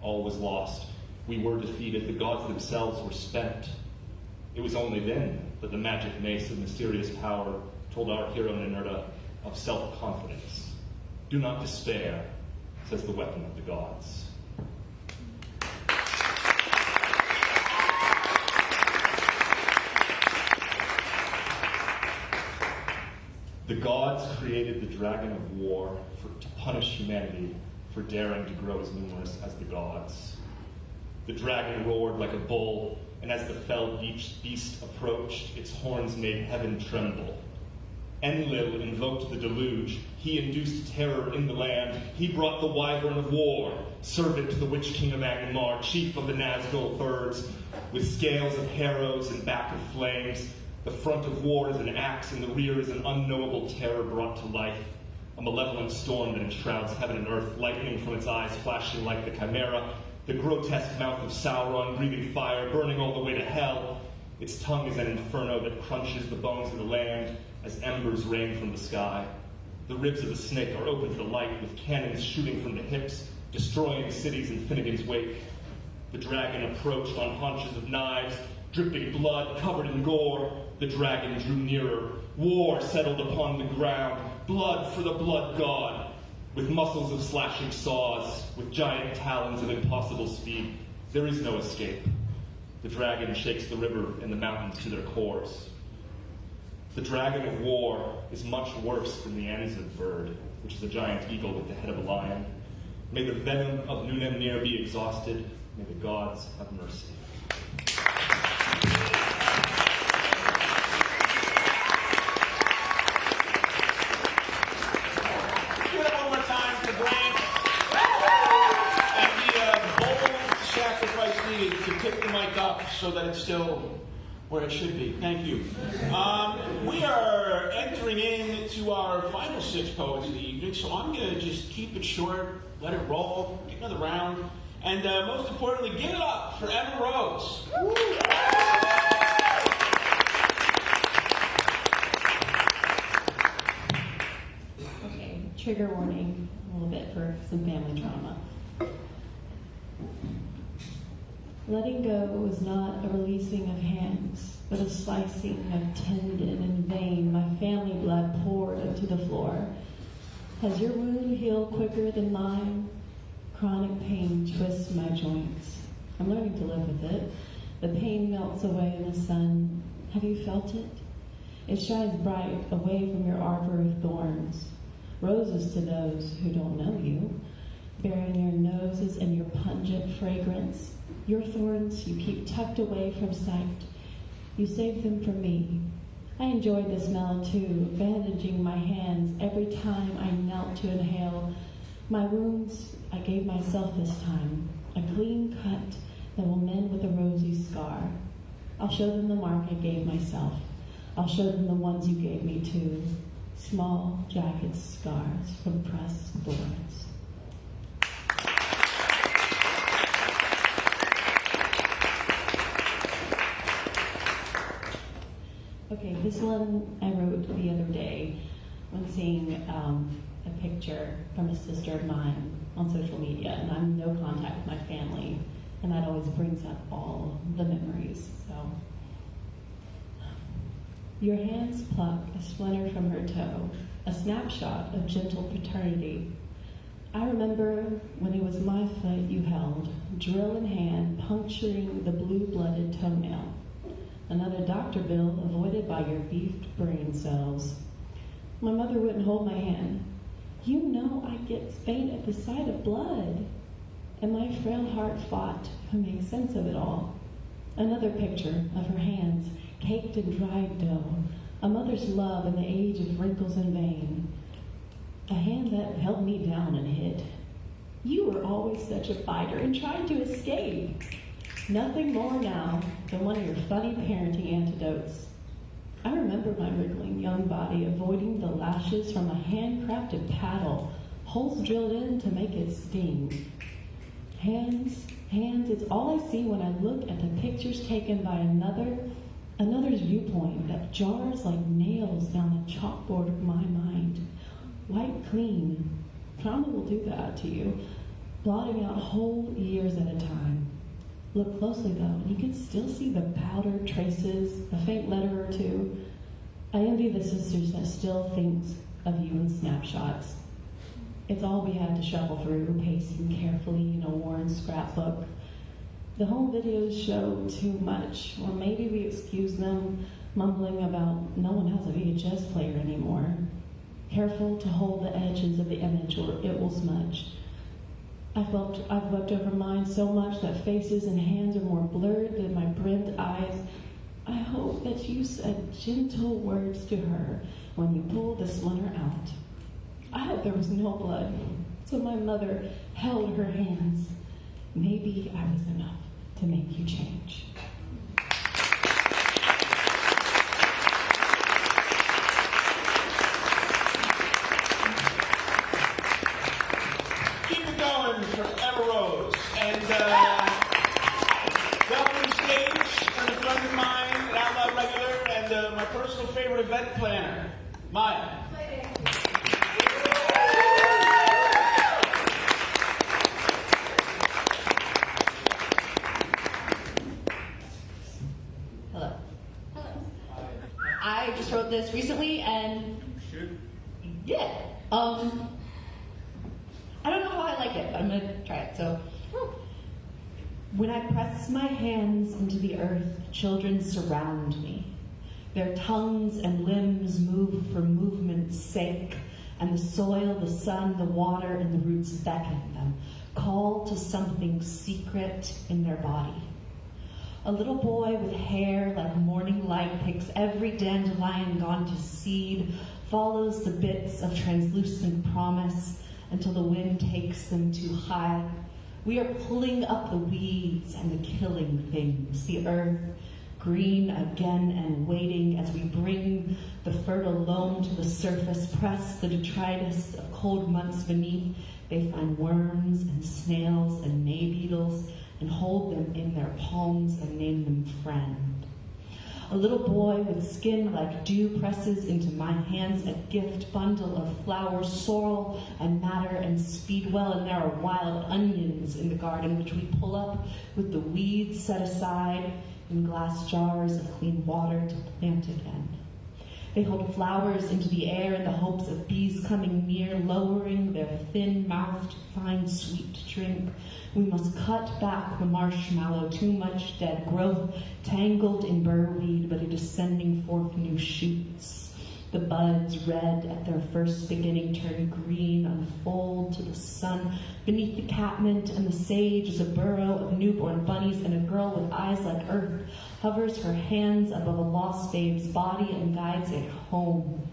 All was lost. We were defeated. The gods themselves were spent. It was only then that the magic mace of mysterious power told our hero Ninurta of self-confidence. Do not despair, says the weapon of the gods. The gods created the dragon of war to punish humanity for daring to grow as numerous as the gods. The dragon roared like a bull, and as the fell beast approached, its horns made heaven tremble. Enlil invoked the deluge. He induced terror in the land. He brought the wyvern of war, servant to the witch king of Angmar, chief of the Nazgul birds, with scales of harrows and back of flames. The front of war is an axe, and the rear is an unknowable terror brought to life. A malevolent storm that enshrouds heaven and earth, lightning from its eyes flashing like the chimera, the grotesque mouth of Sauron breathing fire, burning all the way to hell. Its tongue is an inferno that crunches the bones of the land as embers rain from the sky. The ribs of the snake are open to the light, with cannons shooting from the hips, destroying cities in Finnegan's wake. The dragon approached on haunches of knives, dripping blood, covered in gore. The dragon drew nearer. War settled upon the ground. Blood for the blood god. With muscles of slashing saws, with giant talons of impossible speed, there is no escape. The dragon shakes the river and the mountains to their cores. The dragon of war is much worse than the Anzid bird, which is a giant eagle with the head of a lion. May the venom of Nunemnir be exhausted. May the gods have mercy. Give it up one more time for Grant and the bold sacrifice needed to pick the mic up so that it's still where it should be. Thank you. We are entering into our final 6 poets of the evening, so I'm going to just keep it short, let it roll, get another round, and most importantly, give it up for Emma Rose. Okay, trigger warning a little bit for some family trauma. Letting go was not a releasing of hands, but a slicing of tendon and vein. My family blood poured onto the floor. Has your wound healed quicker than mine? Chronic pain twists my joints. I'm learning to live with it. The pain melts away in the sun. Have you felt it? It shines bright away from your arbor of thorns. Roses to those who don't know you, bearing your noses and your pungent fragrance. Your thorns you keep tucked away from sight. You saved them for me. I enjoyed the smell too, bandaging my hands every time I knelt to inhale. My wounds I gave myself this time, a clean cut that will mend with a rosy scar. I'll show them the mark I gave myself. I'll show them the ones you gave me too. Small, jagged scars from pressed thorns. Okay, this one I wrote the other day when seeing a picture from a sister of mine on social media, and I'm in no contact with my family, and that always brings up all the memories. So, your hands pluck a splinter from her toe, a snapshot of gentle paternity. I remember when it was my foot you held, drill in hand, puncturing the blue-blooded toenail. Another doctor bill avoided by your beefed brain cells. My mother wouldn't hold my hand. You know I get faint at the sight of blood. And my frail heart fought to make sense of it all. Another picture of her hands, caked in dried dough. A mother's love in the age of wrinkles and vein. A hand that held me down and hid. You were always such a fighter and tried to escape. Nothing more now than one of your funny parenting antidotes. I remember my wriggling young body avoiding the lashes from a handcrafted paddle, holes drilled in to make it sting. Hands, it's all I see when I look at the pictures taken by another's viewpoint that jars like nails down the chalkboard of my mind. Wipe clean. Trauma will do that to you, blotting out whole years at a time. Look closely though, and you can still see the powdered traces, a faint letter or two. I envy the sisters that still think of you in snapshots. It's all we had to shuffle through, pacing carefully in a worn scrapbook. The home videos show too much, or maybe we excuse them, mumbling about no one has a VHS player anymore. careful to hold the edges of the image or it will smudge. I've wept over mine so much that faces and hands are more blurred than my brimmed eyes. I hope that you said gentle words to her when you pulled the splinter out. I hope there was no blood, so my mother held her hands. Maybe I was enough to make you change. Keep it going for Emma Rose. And welcome to the stage, and a friend of mine, an Out Loud regular, and my personal favorite event planner, Maya. Hello. I just wrote this recently, and yeah. I don't know how I like it, but I'm gonna try it. So, when I press my hands into the earth, children surround me. Their tongues and limbs move for movement's sake, and the soil, the sun, the water, and the roots beckon them, call to something secret in their body. A little boy with hair like morning light picks every dandelion gone to seed, follows the bits of translucent promise until the wind takes them too high. We are pulling up the weeds and the killing things, the earth, green again and waiting as we bring the fertile loam to the surface, press the detritus of cold months beneath. They find worms and snails and May beetles and hold them in their palms and name them friend. A little boy with skin like dew presses into my hands a gift bundle of flowers, sorrel and madder and speedwell, and there are wild onions in the garden which we pull up with the weeds set aside in glass jars of clean water to plant again. They hold flowers into the air in the hopes of bees coming near, lowering their thin mouth to find sweet drink. We must cut back the marshmallow, too much dead growth, tangled in burrweed, but it is sending forth new shoots. The buds, red at their first beginning, turn green, unfold to the sun. Beneath the catmint and the sage is a burrow of newborn bunnies, and a girl with eyes like earth hovers her hands above a lost babe's body and guides it home.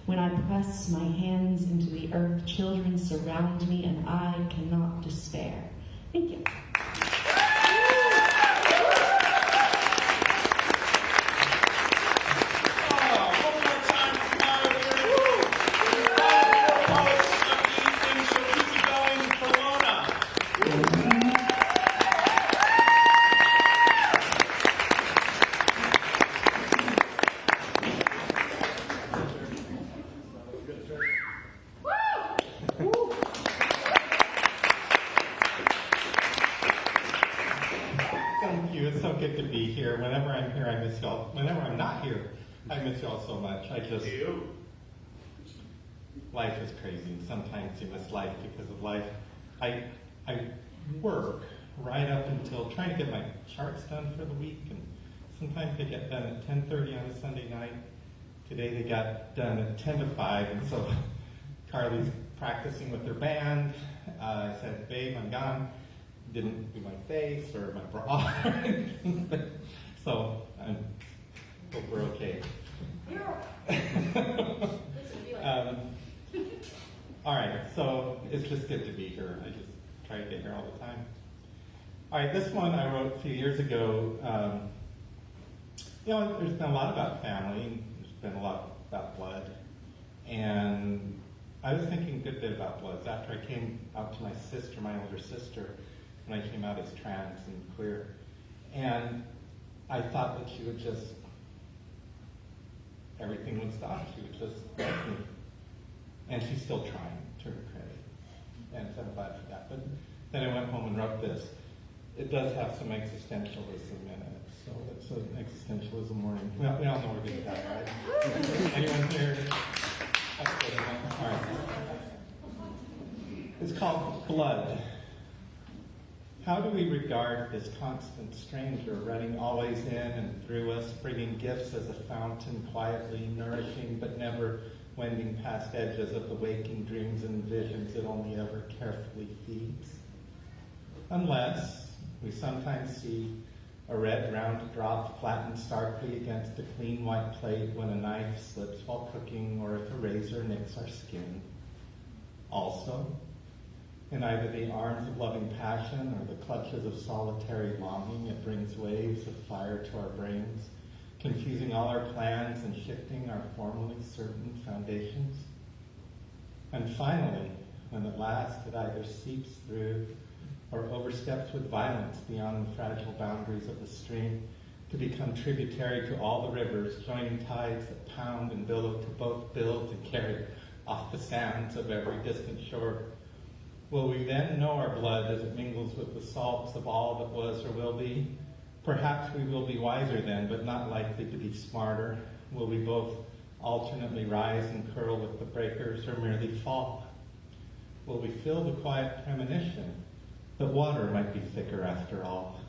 When I press my hands into the earth, children surround me, and I cannot despair. Thank you. Thank you. It's so good to be here. Whenever I'm here, I miss y'all. Whenever I'm not here, I miss y'all so much. Life is crazy, and sometimes you miss life because of life. I work right up until trying to get my charts done for the week, and sometimes they get done at 10:30 on a Sunday night. Today they got done at 10 to 5, and so Carly's practicing with her band. I said, babe, I'm gone. Didn't do my face or my bra. So I hope we're okay. All right, so it's just good to be here. I just try to get here all the time. All right, this one I wrote a few years ago. There's been a lot about family. There's been a lot about blood. And I was thinking a good bit about bloods after I came out to my sister, my older sister, when I came out as trans and queer. And I thought that she would just, everything would stop. She would just love me. And she's still trying, to her credit. And so I'm glad for that. But then I went home and wrote this. It does have some existentialism in it. So it's an existentialism morning. We all know we're good at that, right? Anyone here? All right. It's called Blood. How do we regard this constant stranger running always in and through us, bringing gifts as a fountain, quietly nourishing but never wending past edges of the waking dreams and visions it only ever carefully feeds. Unless we sometimes see a red round drop flattened starkly against a clean white plate when a knife slips while cooking, or if a razor nicks our skin. Also, in either the arms of loving passion or the clutches of solitary longing, it brings waves of fire to our brains, confusing all our plans and shifting our formerly certain foundations. And finally, when at last it either seeps through or oversteps with violence beyond the fragile boundaries of the stream to become tributary to all the rivers, joining tides that pound and billow to both build and carry off the sands of every distant shore. Will we then know our blood as it mingles with the salts of all that was or will be? Perhaps we will be wiser then, but not likely to be smarter. Will we both alternately rise and curl with the breakers, or merely fall? Will we feel the quiet premonition that water might be thicker after all?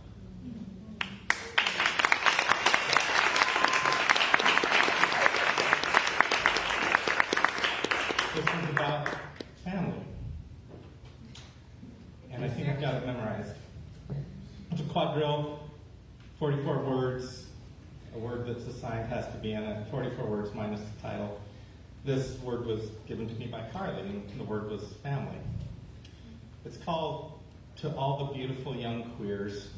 This is about family. And I think I've got it memorized. It's a quadrille, 44 words. A word that's assigned has to be in it, 44 words minus the title. This word was given to me by Carly, and the word was family. It's called To All the Beautiful Young Queers.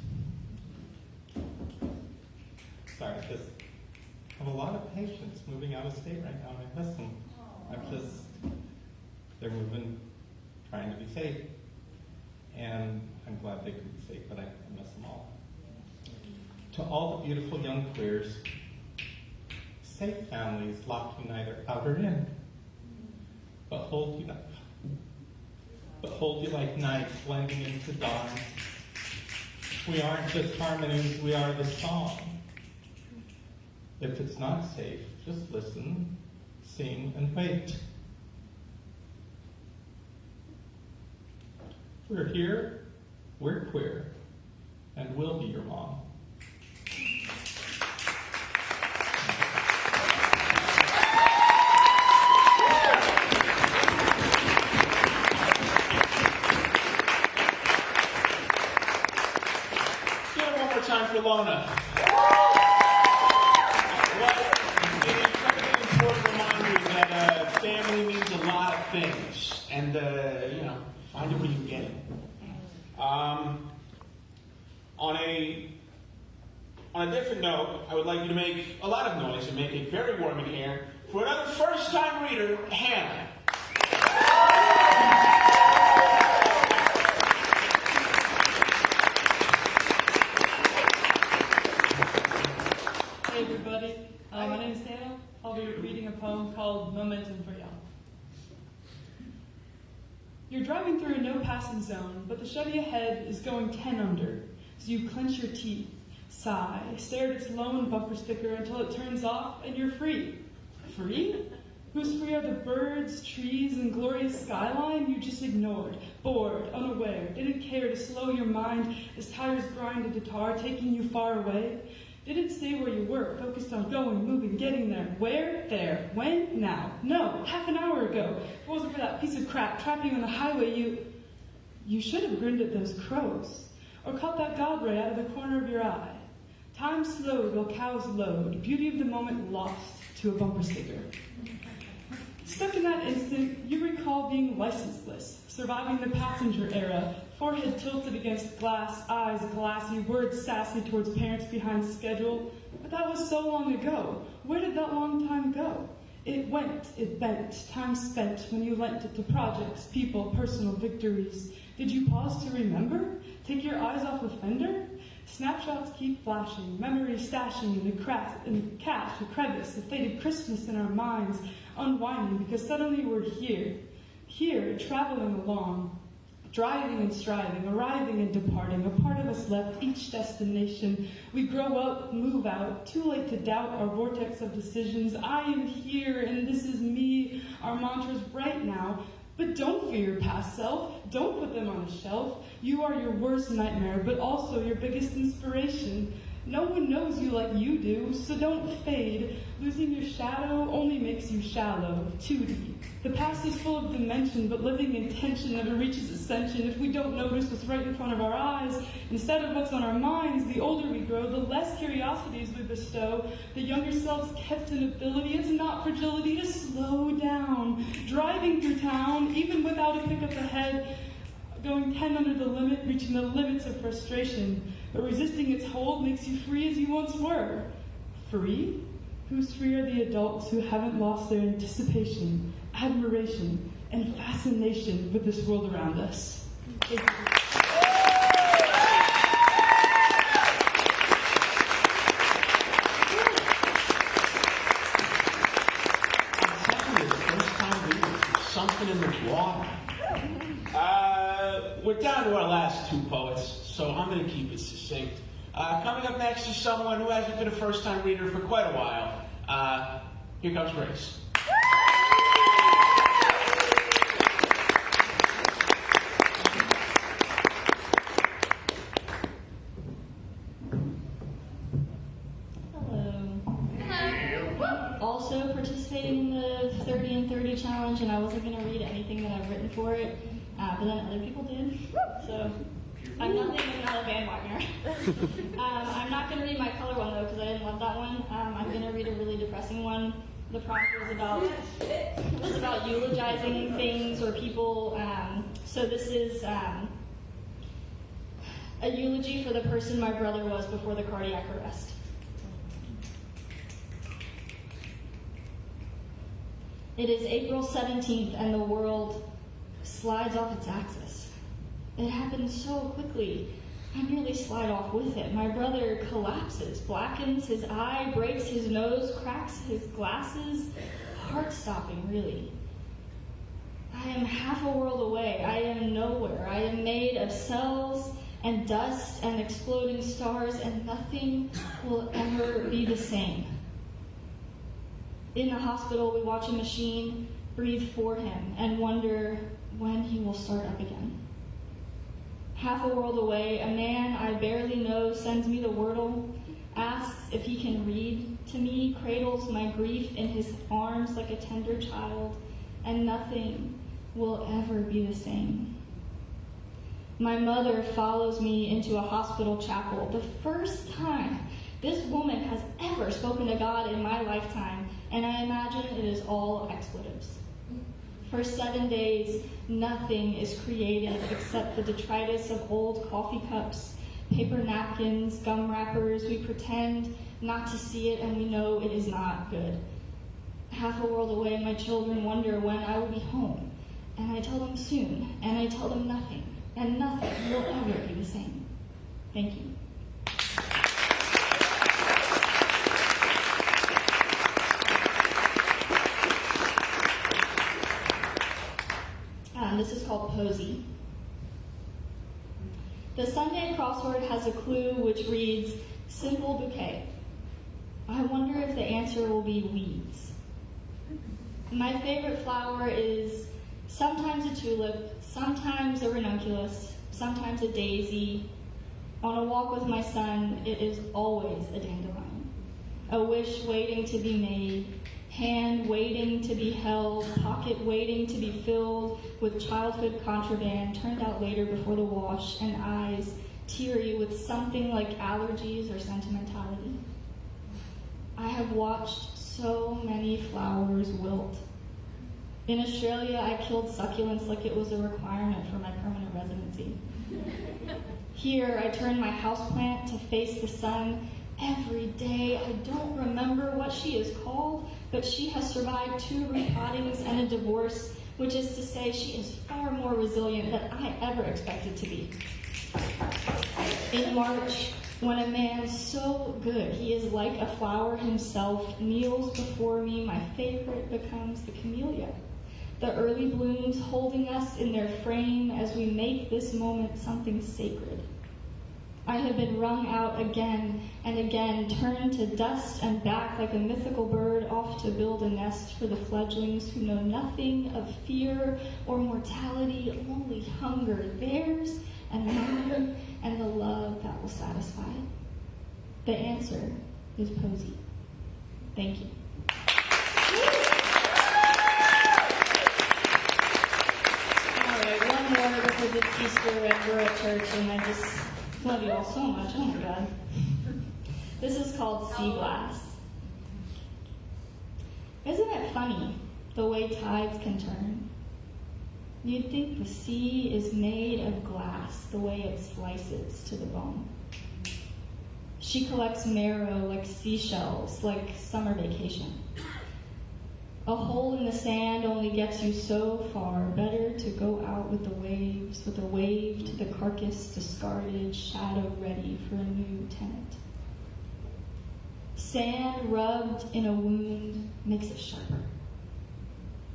Sorry, I just have a lot of patients moving out of state right now, and I miss them. They're moving, trying to be safe. And I'm glad they could be safe, but I miss them all. To all the beautiful young queers, safe families lock you neither out or in, but hold you like nights blending into dawn. We aren't just harmonies, we are the song. If it's not safe, just listen, sing, and wait. We're here, we're queer, and we'll be your mom. Time for Lona. An incredibly important reminder that family means a lot of things, and find it where you get it. On a different note, I would like you to make a lot of noise and make it very warm in here for another first-time reader, Hannah. Hey everybody, my name is Daniel. I'll be reading a poem called Momentum for Y'all. You're driving through a no passing zone, but the Chevy ahead is going 10 under. So you clench your teeth, sigh, stare at its lone bumper sticker until it turns off and you're free. Free? Whose free are the birds, trees, and glorious skyline you just ignored, bored, unaware, didn't care to slow your mind as tires grind a guitar taking you far away? Didn't stay where you were, focused on going, moving, getting there. Where? There. When? Now. No, half an hour ago. If it wasn't for that piece of crap trapping on the highway, you should have grinned at those crows, or caught that god ray out of the corner of your eye. Time slowed while cows load, beauty of the moment lost to a bumper sticker. Stuck in that instant, you recall being licenseless, surviving the passenger era, forehead tilted against glass, eyes glassy, words sassy towards parents behind schedule. But that was so long ago. Where did that long time go? It went, it bent, time spent when you lent it to projects, people, personal victories. Did you pause to remember? Take your eyes off a fender? Snapshots keep flashing, memories stashing in the cache, a crevice, a faded Christmas in our minds, unwinding because suddenly we're here, traveling along, driving and striving, arriving and departing, a part of us left each destination. We grow up, move out, too late to doubt our vortex of decisions. I am here and this is me, our mantras right now. But don't fear your past self. Don't put them on a shelf. You are your worst nightmare, but also your biggest inspiration. No one knows you like you do, so don't fade. Losing your shadow only makes you shallow, too deep. The past is full of dimension, but living in tension never reaches ascension. If we don't notice what's right in front of our eyes, instead of what's on our minds, the older we grow, the less curiosities we bestow. The younger selves kept an ability, it's not fragility, to slow down. Driving through town, even without a pickup ahead, going 10 under the limit, reaching the limits of frustration. But resisting its hold makes you free as you once were. Free? Who's free are the adults who haven't lost their anticipation, admiration, and fascination with this world around us. Thank you. Something in the water. We're down to our last two poets, so I'm going to keep it succinct. Coming up next is someone who hasn't been a first-time reader for quite a while. Here comes Grace. Also participating in the 30 and 30 challenge, and I wasn't going to read anything that I've written for it, but then other people did. So I'm nothing if not a bandwagoner. I'm not going to read my color one though because I didn't love that one. I'm going to read a really depressing one. The prompt was about eulogizing things or people. So this is a eulogy for the person my brother was before the cardiac arrest. It is April 17th and the world slides off its axis. It happened so quickly. I nearly slide off with it. My brother collapses, blackens his eye, breaks his nose, cracks his glasses. Heart-stopping, really. I am half a world away. I am nowhere. I am made of cells and dust and exploding stars, and nothing will ever be the same. In the hospital, we watch a machine breathe for him and wonder when he will start up again. Half a world away, a man I barely know sends me the wordle, asks if he can read to me, cradles my grief in his arms like a tender child, and nothing will ever be the same. My mother follows me into a hospital chapel. The first time this woman has ever spoken to God in my lifetime, and I imagine it is all expletives. For 7 days, nothing is created except the detritus of old coffee cups, paper napkins, gum wrappers. We pretend not to see it, and we know it is not good. Half a world away, my children wonder when I will be home, and I tell them soon, and I tell them nothing, and nothing will ever be the same. Thank you. This is called Posy. The Sunday crossword has a clue which reads, simple bouquet. I wonder if the answer will be weeds. My favorite flower is sometimes a tulip, sometimes a ranunculus, sometimes a daisy. On a walk with my son, it is always a dandelion. A wish waiting to be made, hand waiting to be held, pocket waiting to be filled with childhood contraband turned out later before the wash, and eyes teary with something like allergies or sentimentality. I have watched so many flowers wilt. In Australia, I killed succulents like it was a requirement for my permanent residency. Here, I turn my houseplant to face the sun every day. I don't remember what she is called, but she has survived 2 repottings and a divorce, which is to say she is far more resilient than I ever expected to be. In March, when a man so good he is like a flower himself kneels before me, my favorite becomes the camellia. The early blooms holding us in their frame as we make this moment something sacred. I have been wrung out again and again, turned to dust and back like a mythical bird off to build a nest for the fledglings who know nothing of fear or mortality, only hunger, theirs and mine, and the love that will satisfy. The answer is Posey. Thank you. All right, one more because it's Easter and we're at church and I just love you all so much. Oh my God. This is called Sea Glass. Isn't it funny the way tides can turn? You'd think the sea is made of glass, the way it slices to the bone. She collects marrow like seashells, like summer vacation. A hole in the sand only gets you so far. Better to go out with the waves, with a wave to the carcass, discarded, shadow ready for a new tenant. Sand rubbed in a wound makes it sharper.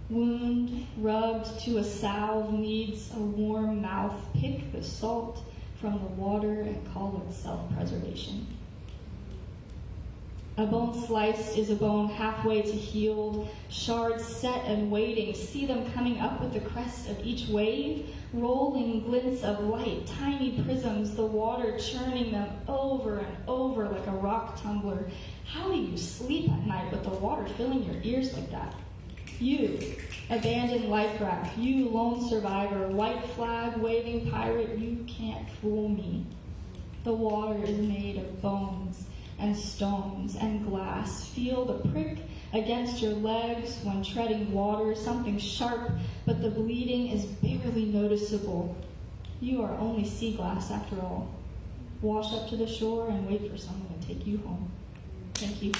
Wound rubbed to a salve needs a warm mouth. Pick the salt from the water and call it self-preservation. A bone sliced is a bone halfway to healed, shards set and waiting. See them coming up with the crest of each wave, rolling glints of light, tiny prisms, the water churning them over and over like a rock tumbler. How do you sleep at night with the water filling your ears like that? You, abandoned life raft, you lone survivor, white flag waving pirate, you can't fool me. The water is made of bones and stones and glass. Feel the prick against your legs when treading water, something sharp, but the bleeding is barely noticeable. You are only sea glass after all. Wash up to the shore and wait for someone to take you home. Thank you.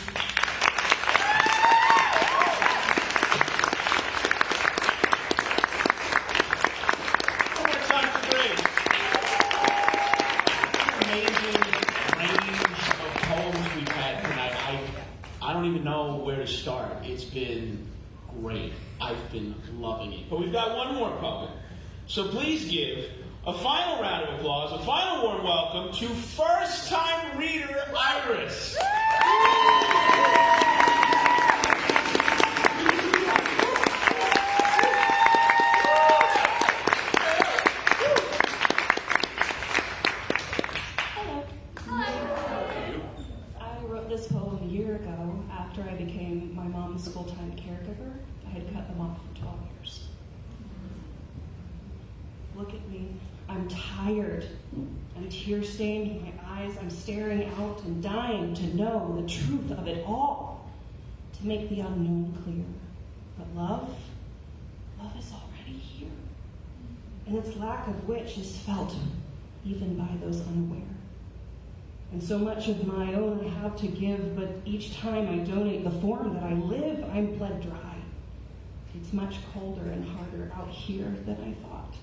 One more time for Grace. Amazing range of poems we've had tonight. I don't even know where to start. It's been great. I've been loving it. But we've got one more poem. So please give a final round of applause, a final warm welcome to first-time reader Iris. I wrote this poem a year ago after I became my mom's full-time caregiver. I had cut them off for 12 years. Look at me. I'm tired. I'm tear-stained in my eyes. I'm staring out and dying to know the truth of it all, to make the unknown clear. But love is already here, and its lack of which is felt even by those unaware. And so much of my own I have to give, but each time I donate the form that I live, I'm bled dry. It's much colder and harder out here than I thought.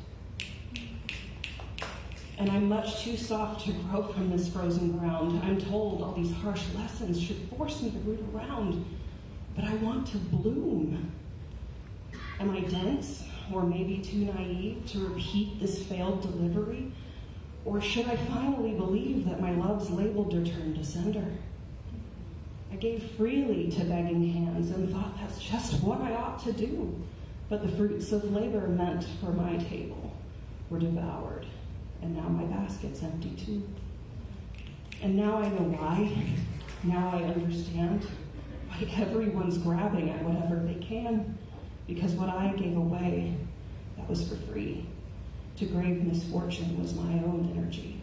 And I'm much too soft to grow from this frozen ground. I'm told all these harsh lessons should force me to root around, but I want to bloom. Am I dense, or maybe too naive to repeat this failed delivery? Or should I finally believe that my love's labeled or turned to sender? I gave freely to begging hands and thought that's just what I ought to do. But the fruits of labor meant for my table were devoured, and now my basket's empty too. And now I know why. Now I understand why everyone's grabbing at whatever they can, because what I gave away, that was for free. To grave misfortune was my own energy.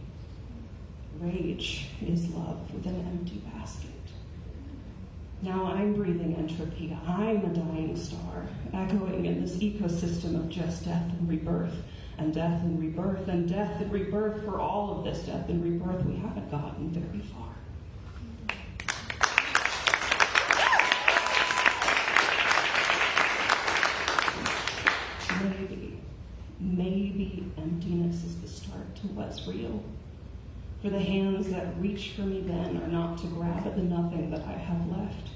Rage is love with an empty basket. Now I'm breathing entropy. I'm a dying star, echoing in this ecosystem of just death and rebirth, and death and rebirth, and death and rebirth. For all of this death and rebirth, we haven't gotten very far. Maybe emptiness is the start to what's real. For the hands that reach for me then are not to grab at the nothing that I have left,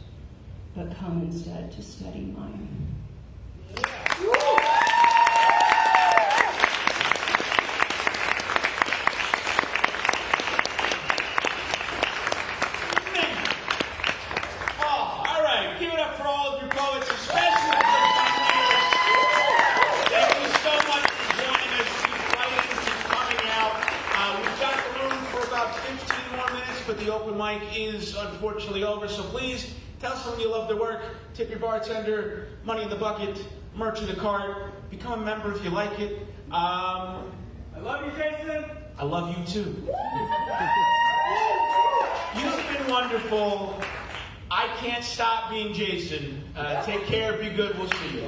but come instead to steady mine. Oh, all right. Give it up for all of your poets, especially the first-time readers. Thank you so much for joining us. Keep writing, keep coming out. We've got room for about 15 more more minutes, but the open mic is unfortunately over. So please tell someone you love their work. Tip your bartender. Money in the bucket. Merch in the cart. Become a member if you like it. I love you, Jason. I love you too. You've been wonderful. I can't stop being Jason. Take care. Be good. We'll see you.